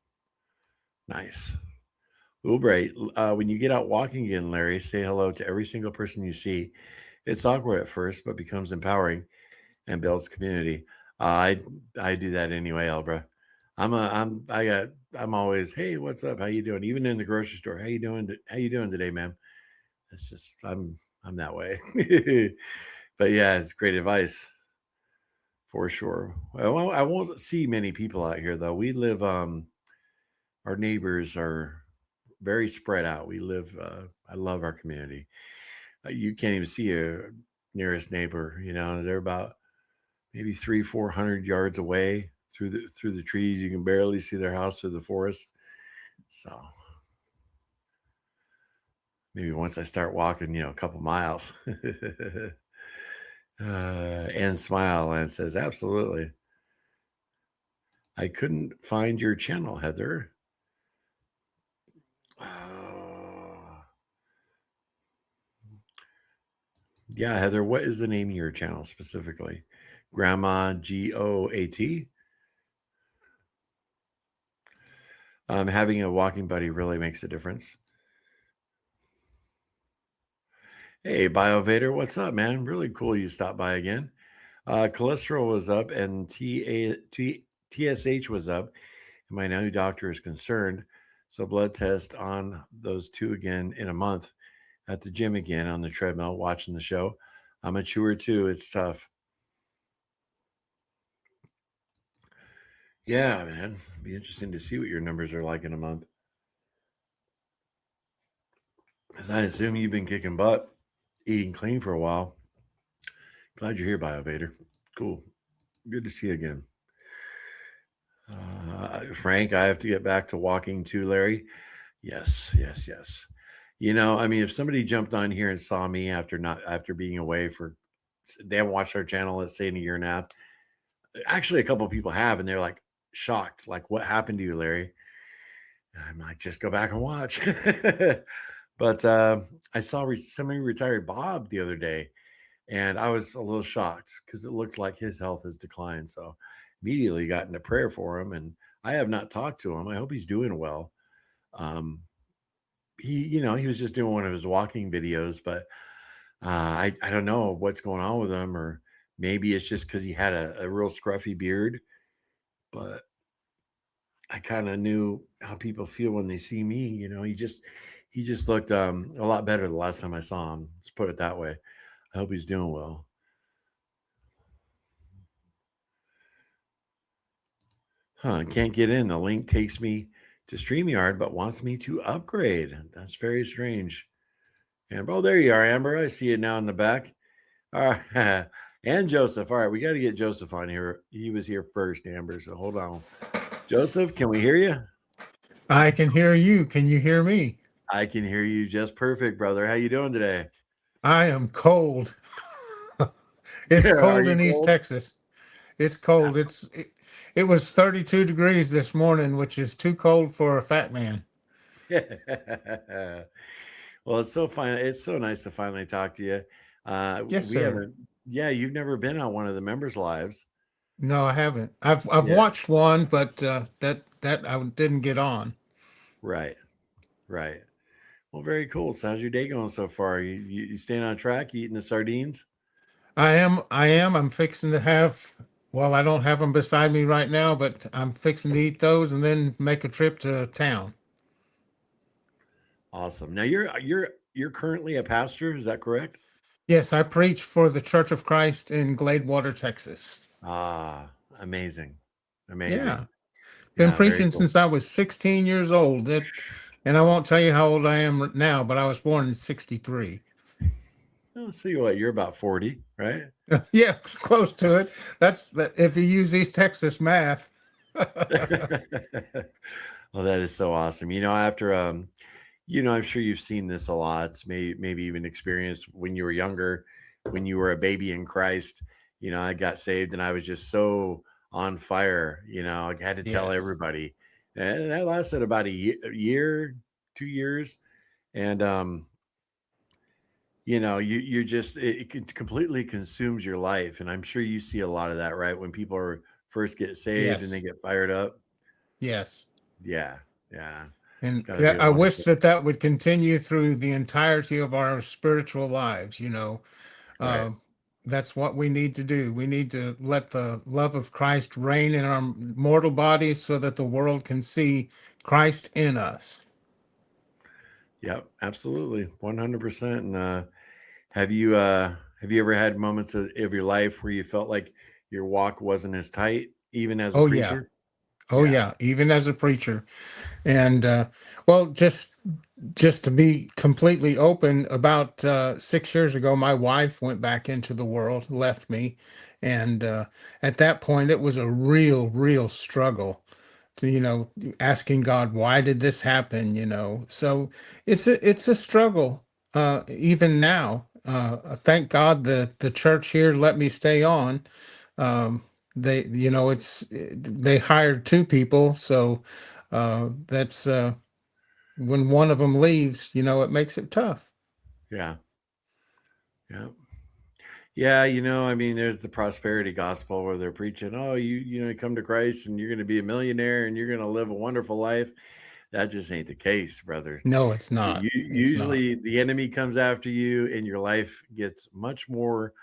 Nice. Ubright, when you get out walking again, Larry, say hello to every single person you see. It's awkward at first, but becomes empowering and builds community. I do that anyway, Elbra. I'm always, hey, what's up? How you doing? Even in the grocery store, how you doing? How you doing today, ma'am? It's just I'm that way. But yeah, it's great advice for sure. Well, I won't see many people out here though. We live our neighbors are very spread out. We live I love our community. You can't even see a nearest neighbor, they're about maybe 300-400 yards away through the trees. You can barely see their house through the forest. So maybe once I start walking, a couple miles. And smile and says, absolutely. I couldn't find your channel, Heather. Yeah, Heather, what is the name of your channel specifically? Grandma GOAT? Having a walking buddy really makes a difference. Hey, BioVader, what's up, man? Really cool you stopped by again. Cholesterol was up and TSH was up, and my new doctor is concerned. So blood test on those two again in a month at the gym again on the treadmill, watching the show. I'm a chewer too. It's tough. Yeah, man. It'd be interesting to see what your numbers are like in a month. Because I assume you've been kicking butt, eating clean for a while. Glad you're here, BioVader. Cool. Good to see you again. Frank, I have to get back to walking too, Larry. Yes. If somebody jumped on here and saw me after being away they haven't watched our channel, let's say in a year and a half. Actually, a couple of people have, and they're like shocked, like, what happened to you, Larry? I might just go back and watch. But I saw semi-retired Bob the other day, and I was a little shocked because it looked like his health has declined. So immediately got into prayer for him, and I have not talked to him. I hope he's doing well. He was just doing one of his walking videos, but I don't know what's going on with him, or maybe it's just because he had a real scruffy beard. But I kind of knew how people feel when they see me. He just looked a lot better the last time I saw him. Let's put it that way. I hope he's doing well. Can't get in. The link takes me to StreamYard, but wants me to upgrade. That's very strange. Amber, oh, there you are, Amber. I see you now in the back. All right. And Joseph. All right, we got to get Joseph on here. He was here first, Amber, so hold on. Joseph, can we hear you? I can hear you. Can you hear me? I can hear you just perfect, brother. How you doing today? I am cold. It's Are cold you in East cold? Texas. It's cold. It was 32 degrees this morning, which is too cold for a fat man. Well, it's so fine. It's so nice to finally talk to you. Yes, We sir. haven't, yeah, you've never been on one of the members' lives. No, I haven't. I've Yeah, watched one, but that I didn't get on. right, right. Well, very cool. So, how's your day going so far? You staying on track? You eating the sardines? I am. I'm fixing to have. Well, I don't have them beside me right now, but I'm fixing to eat those and then make a trip to town. Awesome. Now you're currently a pastor, is that correct? Yes, I preach for the Church of Christ in Gladewater, Texas. Ah, amazing, Yeah, amazing. been Yeah, very preaching cool. since I was 16 years old. And I won't tell you how old I am now, but I was born in '63. I'll see what you're about 40, right? Yeah, close to it. That's if you use East Texas math. Well, that is so awesome. After I'm sure you've seen this a lot, maybe even experienced when you were younger, when you were a baby in Christ. I got saved and I was just so on fire. I had to tell Yes. everybody. And that lasted about a year, 2 years. And you're just completely consumes your life. And I'm sure you see a lot of that, right? When people are first get saved and they Yes. get fired up. Yes. Yeah. Yeah. It's And got to yeah, be a I wish wonderful. that would continue through the entirety of our spiritual lives. Right. Uh, that's what we need to do. We need to let the love of Christ reign in our mortal bodies so that the world can see Christ in us. Yep, absolutely, 100%. And have you ever had moments of your life where you felt like your walk wasn't as tight, even as a Oh, yeah. preacher? Oh, Yeah. yeah. Even as a preacher. And well, just to be completely open, about 6 years ago, my wife went back into the world, left me, and at that point, it was a real struggle to asking God, why did this happen? So it's a struggle even now. Thank God the church here let me stay on. They they hired two people, so that's when one of them leaves, it makes it tough. Yeah. Yeah. Yeah, I mean, there's the prosperity gospel where they're preaching, oh, you come to Christ and you're going to be a millionaire and you're going to live a wonderful life. That just ain't the case, brother. No, it's not. It's not. Usually the enemy comes after you and your life gets much more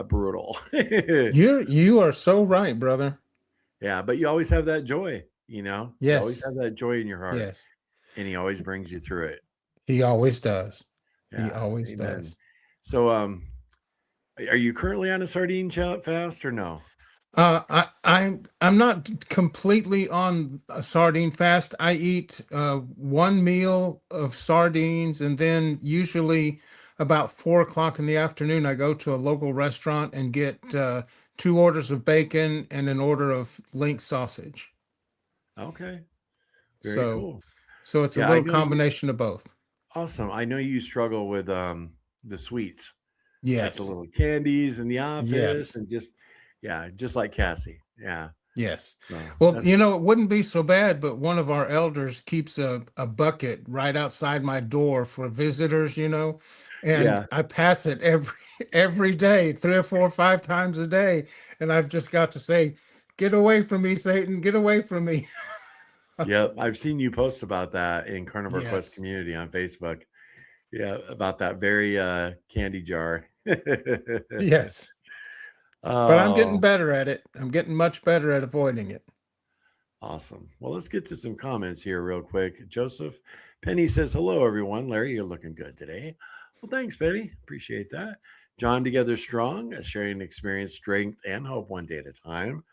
brutal. You are so right, brother. Yeah, but you always have that joy, you always Yes. have that joy in your heart, Yes. and he always brings you through it. He always does. He Yeah, always amen. does. So, are you currently on a sardine fast or no? I'm not completely on a sardine fast. I eat one meal of sardines, and then usually about 4 o'clock in the afternoon, I go to a local restaurant and get two orders of bacon and an order of link sausage. Okay, very So, cool. so it's a Yeah, I little know you. combination of both. Awesome. I know you struggle with the sweets, like the Yes, little candies in the office, yes. and just like Cassie. Yeah. Yes. So Well, that's it wouldn't be so bad, but one of our elders keeps a bucket right outside my door for visitors, and yeah. I pass it every every day, 3 or 4 or 5 times a day. And I've just got to say, get away from me, Satan, get away from me. Yep, I've seen you post about that in Carnivore Quest Yes, community on Facebook. Yeah, about that very candy jar. yes. But I'm getting Oh, better at it. I'm getting much better at avoiding it. awesome. Well, let's get to some comments here real quick. Joseph Penny says, hello, everyone. Larry, you're looking good today. Well, thanks, Penny. Appreciate that. John Together Strong, sharing experience, strength, and hope one day at a time.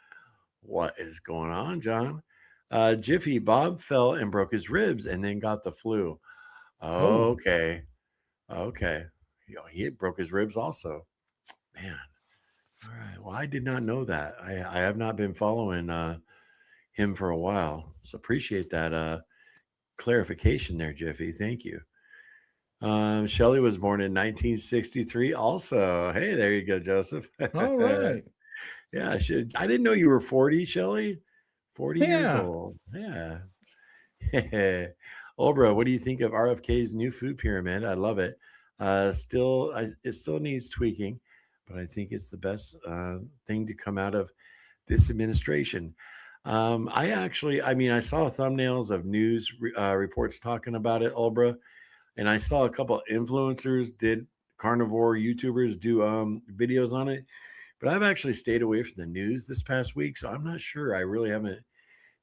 What is going on, John? Jiffy, Bob fell and broke his ribs and then got the flu. Oh, Okay. Okay. He broke his ribs also. Man. All right. Well, I did not know that. I have not been following him for a while. So appreciate that clarification there, Jiffy. Thank you. Shelley was born in 1963 also. Hey, there you go, Joseph. All right. Yeah, I didn't know you were 40, Shelley. 40 years Yeah. old. Yeah. Olbra, what do you think of RFK's new food pyramid? I love it. It still needs tweaking, but I think it's the best thing to come out of this administration. I saw thumbnails of news reports talking about it, Olbra, and I saw a couple of influencers did carnivore YouTubers do videos on it, but I've actually stayed away from the news this past week, so I'm not sure. I really haven't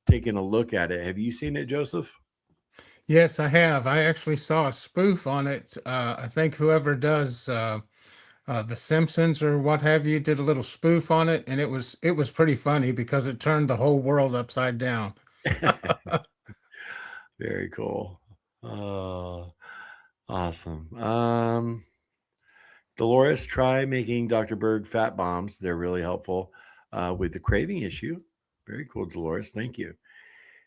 taken a look at it. Have you seen it, Joseph? Yes, I have. I actually saw a spoof on it. I think whoever does The Simpsons or what have you did a little spoof on it, and it was pretty funny because it turned the whole world upside down. Very cool. Awesome. Dolores, try making Dr. Berg fat bombs. They're really helpful with the craving issue. Very cool, Dolores. Thank you.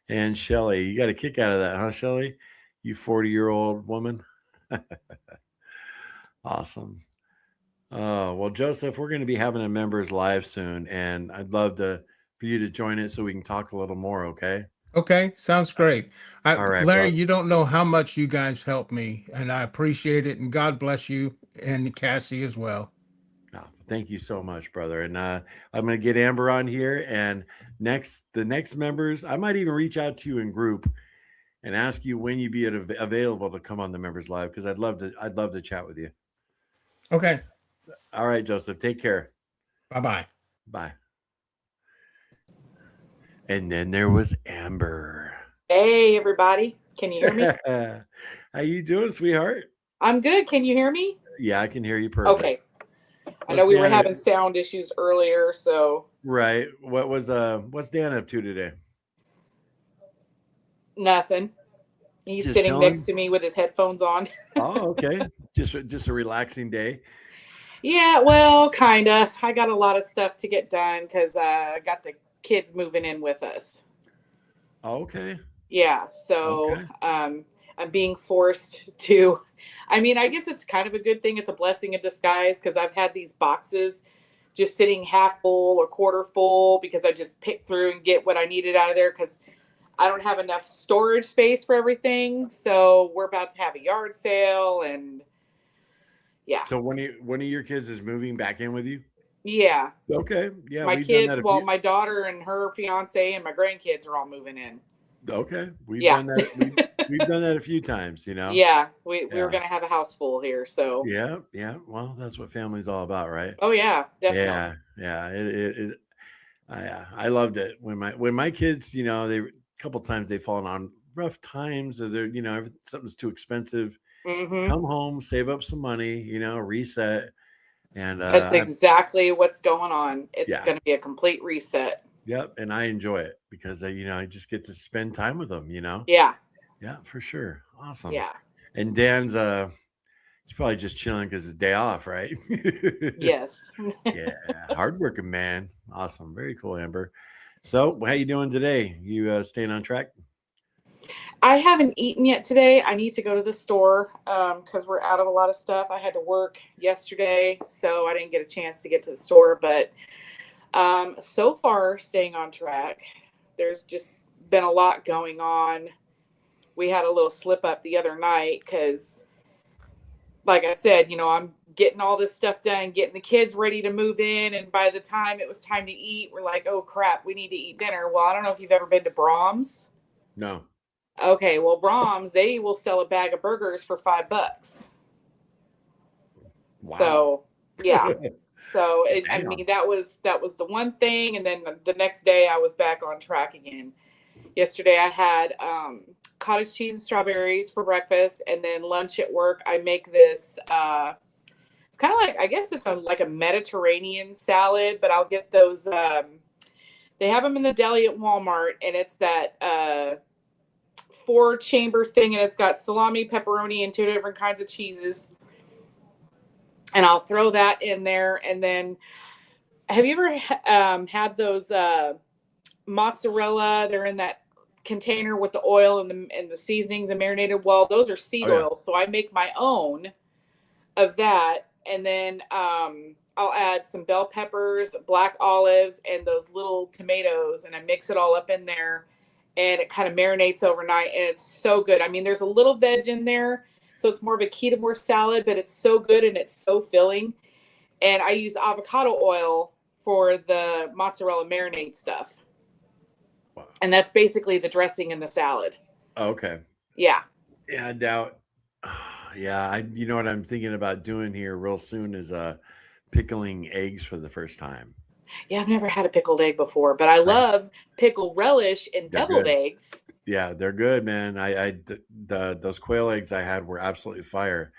And Shelly, you got a kick out of that, huh, Shelly? You 40-year-old woman. Awesome. Well, Joseph, we're going to be having a members live soon, and I'd love for you to join it so we can talk a little more. Okay. Okay, sounds great. All right, Larry, bro. you don't know how much you guys help me, and I appreciate it. And God bless you and Cassie as well. Oh, thank you so much, brother. And I'm going to get Amber on here, and the next members, I might even reach out to you in group and ask you when you'd be available to come on the members live, because I'd love to chat with you. Okay. All right, Joseph. Take care. Bye-bye. Bye. And then there was Amber. Hey, everybody. Can you hear me? How you doing, sweetheart? I'm good. Can you hear me? Yeah, I can hear you perfect. Okay. I know we were having sound issues earlier, so. Right. What's Dan up to today? Nothing. He's Just sitting chilling? next to me with his headphones on. Oh, okay. Just a relaxing day. Yeah, well, kind of. I got a lot of stuff to get done because I got the kids moving in with us. Okay. Yeah, so Okay. I'm being forced to, I mean, I guess it's kind of a good thing. It's a blessing in disguise because I've had these boxes just sitting half full or quarter full because I just pick through and get what I needed out of there because I don't have enough storage space for everything. So we're about to have a yard sale and yeah. So one of your kids is moving back in with you? Yeah. Okay. Yeah. My we've kid, done that well, my daughter and her fiance and my grandkids are all moving in. Okay. We've Yeah. done that. We've done that a few times, you know? Yeah. We were Yeah. going to have a house full here. So Yeah. Yeah. Well, that's what family's all about, right? oh yeah, definitely. Yeah. Yeah. I loved it when my kids, you know, a couple times they've fallen on rough times, or they're, you know, something's too expensive. Mhm. Come home, save up some money, you know, reset. And That's exactly what's going on. It's Yeah. going to be a complete reset. Yep, and I enjoy it because I just get to spend time with them, you know. Yeah. Yeah, for sure. Awesome. Yeah. And Dan's he's probably just chilling because it's day off, right? Yes. Yeah, hardworking man. Awesome, very cool, Amber. So, how you doing today? You staying on track? I haven't eaten yet today. I need to go to the store because we're out of a lot of stuff. I had to work yesterday, so I didn't get a chance to get to the store. But so far, staying on track. There's just been a lot going on. We had a little slip up the other night because, like I said, you know, I'm getting all this stuff done, getting the kids ready to move in. And by the time it was time to eat, we're like, oh, crap, we need to eat dinner. Well, I don't know if you've ever been to Brahms. No. Okay, well, Brahms, they will sell a bag of burgers for $5. Wow. So, yeah. So, I Damn. mean, that was the one thing. And then the next day I was back on track again. Yesterday I had cottage cheese and strawberries for breakfast. And then lunch at work, I make this, it's kind of like, I guess it's like a Mediterranean salad, but I'll get those, they have them in the deli at Walmart, and it's that 4-chamber thing, and it's got salami, pepperoni, and 2 different kinds of cheeses. And I'll throw that in there. And then, have you ever had those mozzarella? They're in that container with the oil and the seasonings and marinated. Well, those are seed oils, so I make my own of that, and then I'll add some bell peppers, black olives, and those little tomatoes, and I mix it all up in there, and it kind of marinates overnight, and it's so good. I mean, there's a little veg in there, so it's more of a Ketovore salad, but it's so good and it's so filling. And I use avocado oil for the mozzarella marinade stuff. Wow. And that's basically the dressing in the salad. Okay. Yeah. Yeah, now, yeah, you know what I'm thinking about doing here real soon is pickling eggs for the first time. Yeah, I've never had a pickled egg before, but I love pickled relish and deviled eggs. Yeah, they're good, man. Those quail eggs I had were absolutely fire,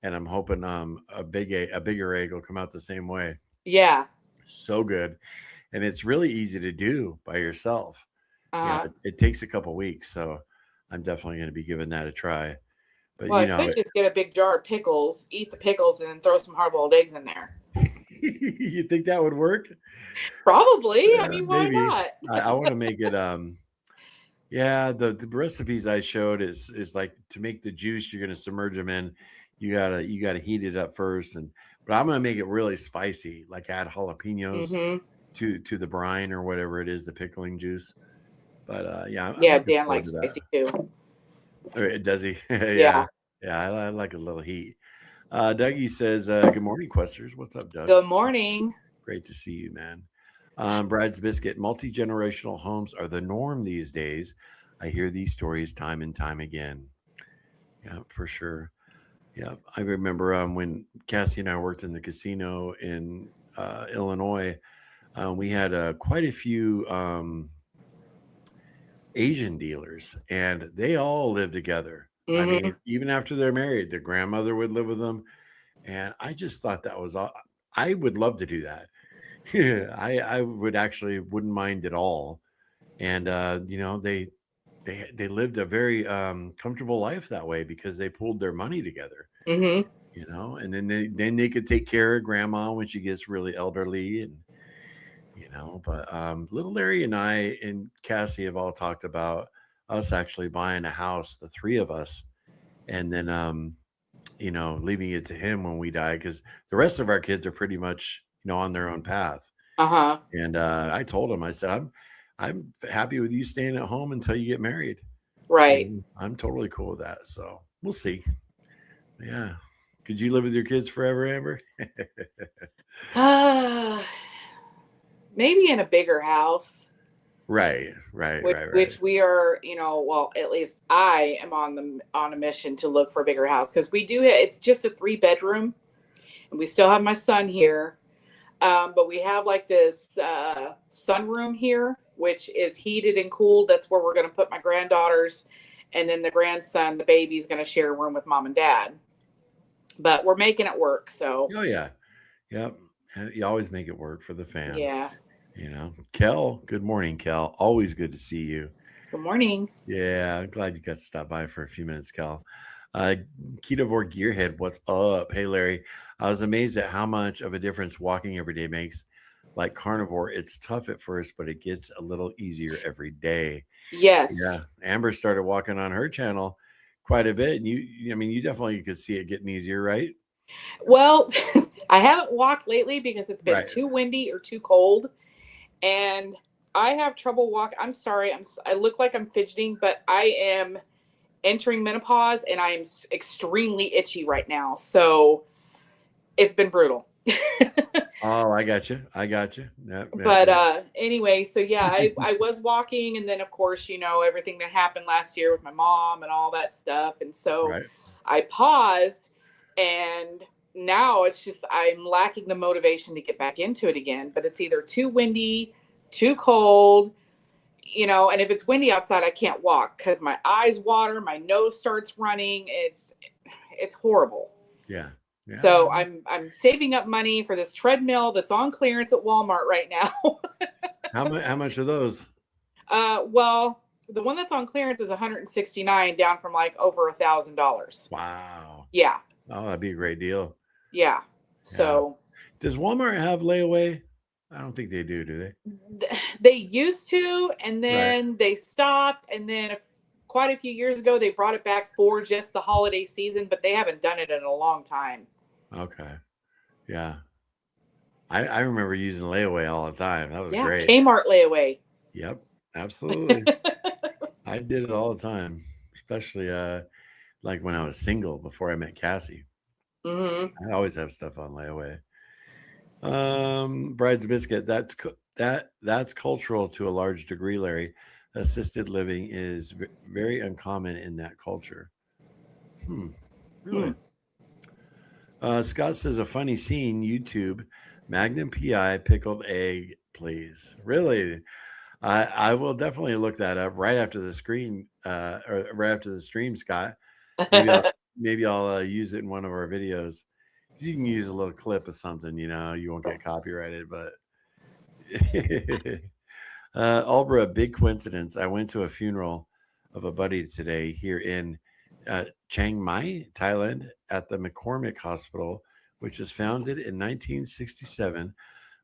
and I'm hoping a bigger egg will come out the same way. Yeah. So good, and it's really easy to do by yourself. Uh-huh. It takes a couple weeks, so I'm definitely going to be giving that a try. But Well, I could just get a big jar of pickles, eat the pickles, and then throw some hard-boiled eggs in there. You think that would work? Probably. I mean, why not? I want to make it. Yeah, the recipes I showed is like to make the juice. You're going to submerge them in. You gotta heat it up first, but I'm going to make it really spicy. Like add jalapenos to the brine or whatever it is, the pickling juice. But yeah, Dan likes spicy too. Does he? Yeah. I like a little heat. Dougie says, good morning, Questers. What's up, Doug? Good morning. Great to see you, man. Brad's Biscuit, multi-generational homes are the norm these days. I hear these stories time and time again. Yeah, for sure. Yeah, I remember when Cassie and I worked in the casino in Illinois, we had quite a few Asian dealers, and they all lived together. I mean, even after they're married, their grandmother would live with them. And I just thought that was, I would love to do that. I wouldn't mind at all. And, they lived a very comfortable life that way because they pulled their money together, and then they could take care of grandma when she gets really elderly. And, but little Larry and I and Cassie have all talked about us actually buying a house, the three of us, and then, leaving it to him when we die, because the rest of our kids are pretty much, on their own path. And I told him, I said, I'm happy with you staying at home until you get married. Right. And I'm totally cool with that. So we'll see. Yeah. Could you live with your kids forever, Amber? Maybe in a bigger house. Right. Which we are, well, at least I am on a mission to look for a bigger house, because it's just a 3-bedroom, and we still have my son here. But we have like this sunroom here, which is heated and cooled. That's where we're going to put my granddaughters, and then the grandson, the baby's going to share a room with mom and dad. But we're making it work. So. Oh yeah, yep. You always make it work for the fam. Yeah. Kel. Good morning, Kel. Always good to see you. Good morning. Yeah, I'm glad you got to stop by for a few minutes, Kel. Ketovore Gearhead, what's up? Hey, Larry. I was amazed at how much of a difference walking every day makes. Like Carnivore, it's tough at first, but it gets a little easier every day. Yes. Yeah. Amber started walking on her channel quite a bit. And you definitely could see it getting easier, right? Well, I haven't walked lately because it's been too windy or too cold. And I have trouble walking. I'm sorry. I look like I'm fidgeting, but I am entering menopause and I am extremely itchy right now. So it's been brutal. Oh, I got you. But anyway, so yeah, I was walking, and then of course, everything that happened last year with my mom and all that stuff. And so I paused, and now it's just, I'm lacking the motivation to get back into it again, but it's either too windy, too cold, and if it's windy outside, I can't walk because my eyes water, my nose starts running. It's horrible. Yeah. So I'm saving up money for this treadmill that's on clearance at Walmart right now. How much are those? Well, the one that's on clearance is $169, down from like over $1,000. Wow. Yeah. Oh, that'd be a great deal. Yeah. So does Walmart have layaway? I don't think they do they? They used to, and then they stopped, and then quite a few years ago they brought it back for just the holiday season, but they haven't done it in a long time. Okay. Yeah. I remember using layaway all the time. That was great. Kmart layaway. Yep, absolutely. I did it all the time, especially like when I was single before I met Cassie. Mm-hmm. I always have stuff on layaway. Bride's biscuit. That's cultural to a large degree, Larry. Assisted living is very uncommon in that culture. Really? Scott says a funny scene. YouTube, Magnum PI pickled egg, please. Really? I will definitely look that up right after the screen, or right after the stream, Scott. Maybe I'll use it in one of our videos. You can use a little clip of something, you won't get copyrighted, but Albra, big coincidence. I went to a funeral of a buddy today here in Chiang Mai, Thailand, at the McCormick Hospital, which was founded in 1967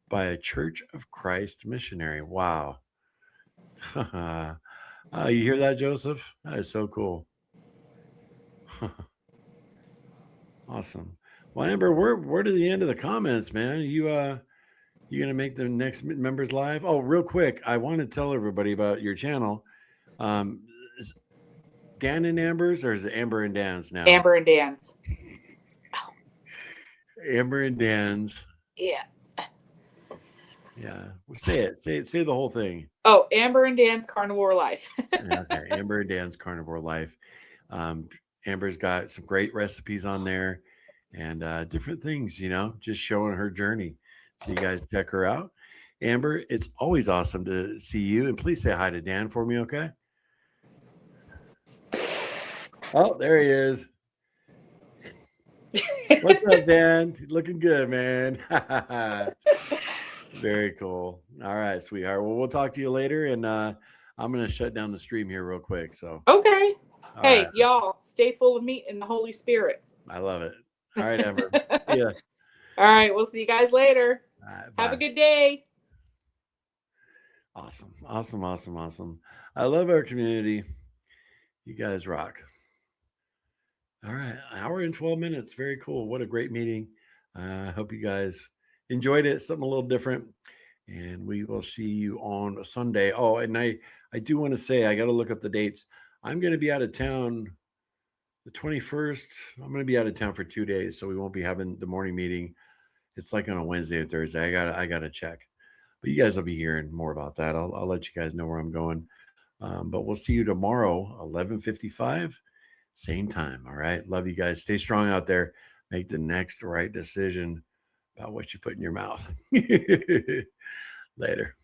by a Church of Christ missionary. Wow. You hear that, Joseph? That is so cool. Awesome. Well, Amber, we're to the end of the comments, man. You gonna make the next members live? Oh, real quick, I want to tell everybody about your channel. Is Dan and Amber's, or is it Amber and Dan's now? Amber and Dan's. Amber and Dan's. Yeah. Yeah. Well, say it. Say the whole thing. Oh, Amber and Dan's Carnivore Life. Okay. Amber and Dan's Carnivore Life. Amber's got some great recipes on there and different things, just showing her journey. So you guys check her out. Amber, it's always awesome to see you. And please say hi to Dan for me, okay? Oh, there he is. What's up, Dan? Looking good, man. Very cool. All right, sweetheart. Well, we'll talk to you later, and I'm going to shut down the stream here real quick. So okay. All hey, right. Y'all, stay full of meat in the Holy Spirit. I love it. All right, Amber. See ya. All right, we'll see you guys later. All right, Have a bye. good day. Awesome. I love our community. You guys rock. All right, an hour and 12 minutes. Very cool. What a great meeting. I hope you guys enjoyed it. Something a little different. And we will see you on Sunday. Oh, and I do want to say, I got to look up the dates. I'm going to be out of town the 21st. I'm going to be out of town for 2 days, so we won't be having the morning meeting. It's like on a Wednesday and Thursday. I gotta check. But you guys will be hearing more about that. I'll let you guys know where I'm going. But we'll see you tomorrow, 11:55, same time. All right. Love you guys. Stay strong out there. Make the next right decision about what you put in your mouth. Later.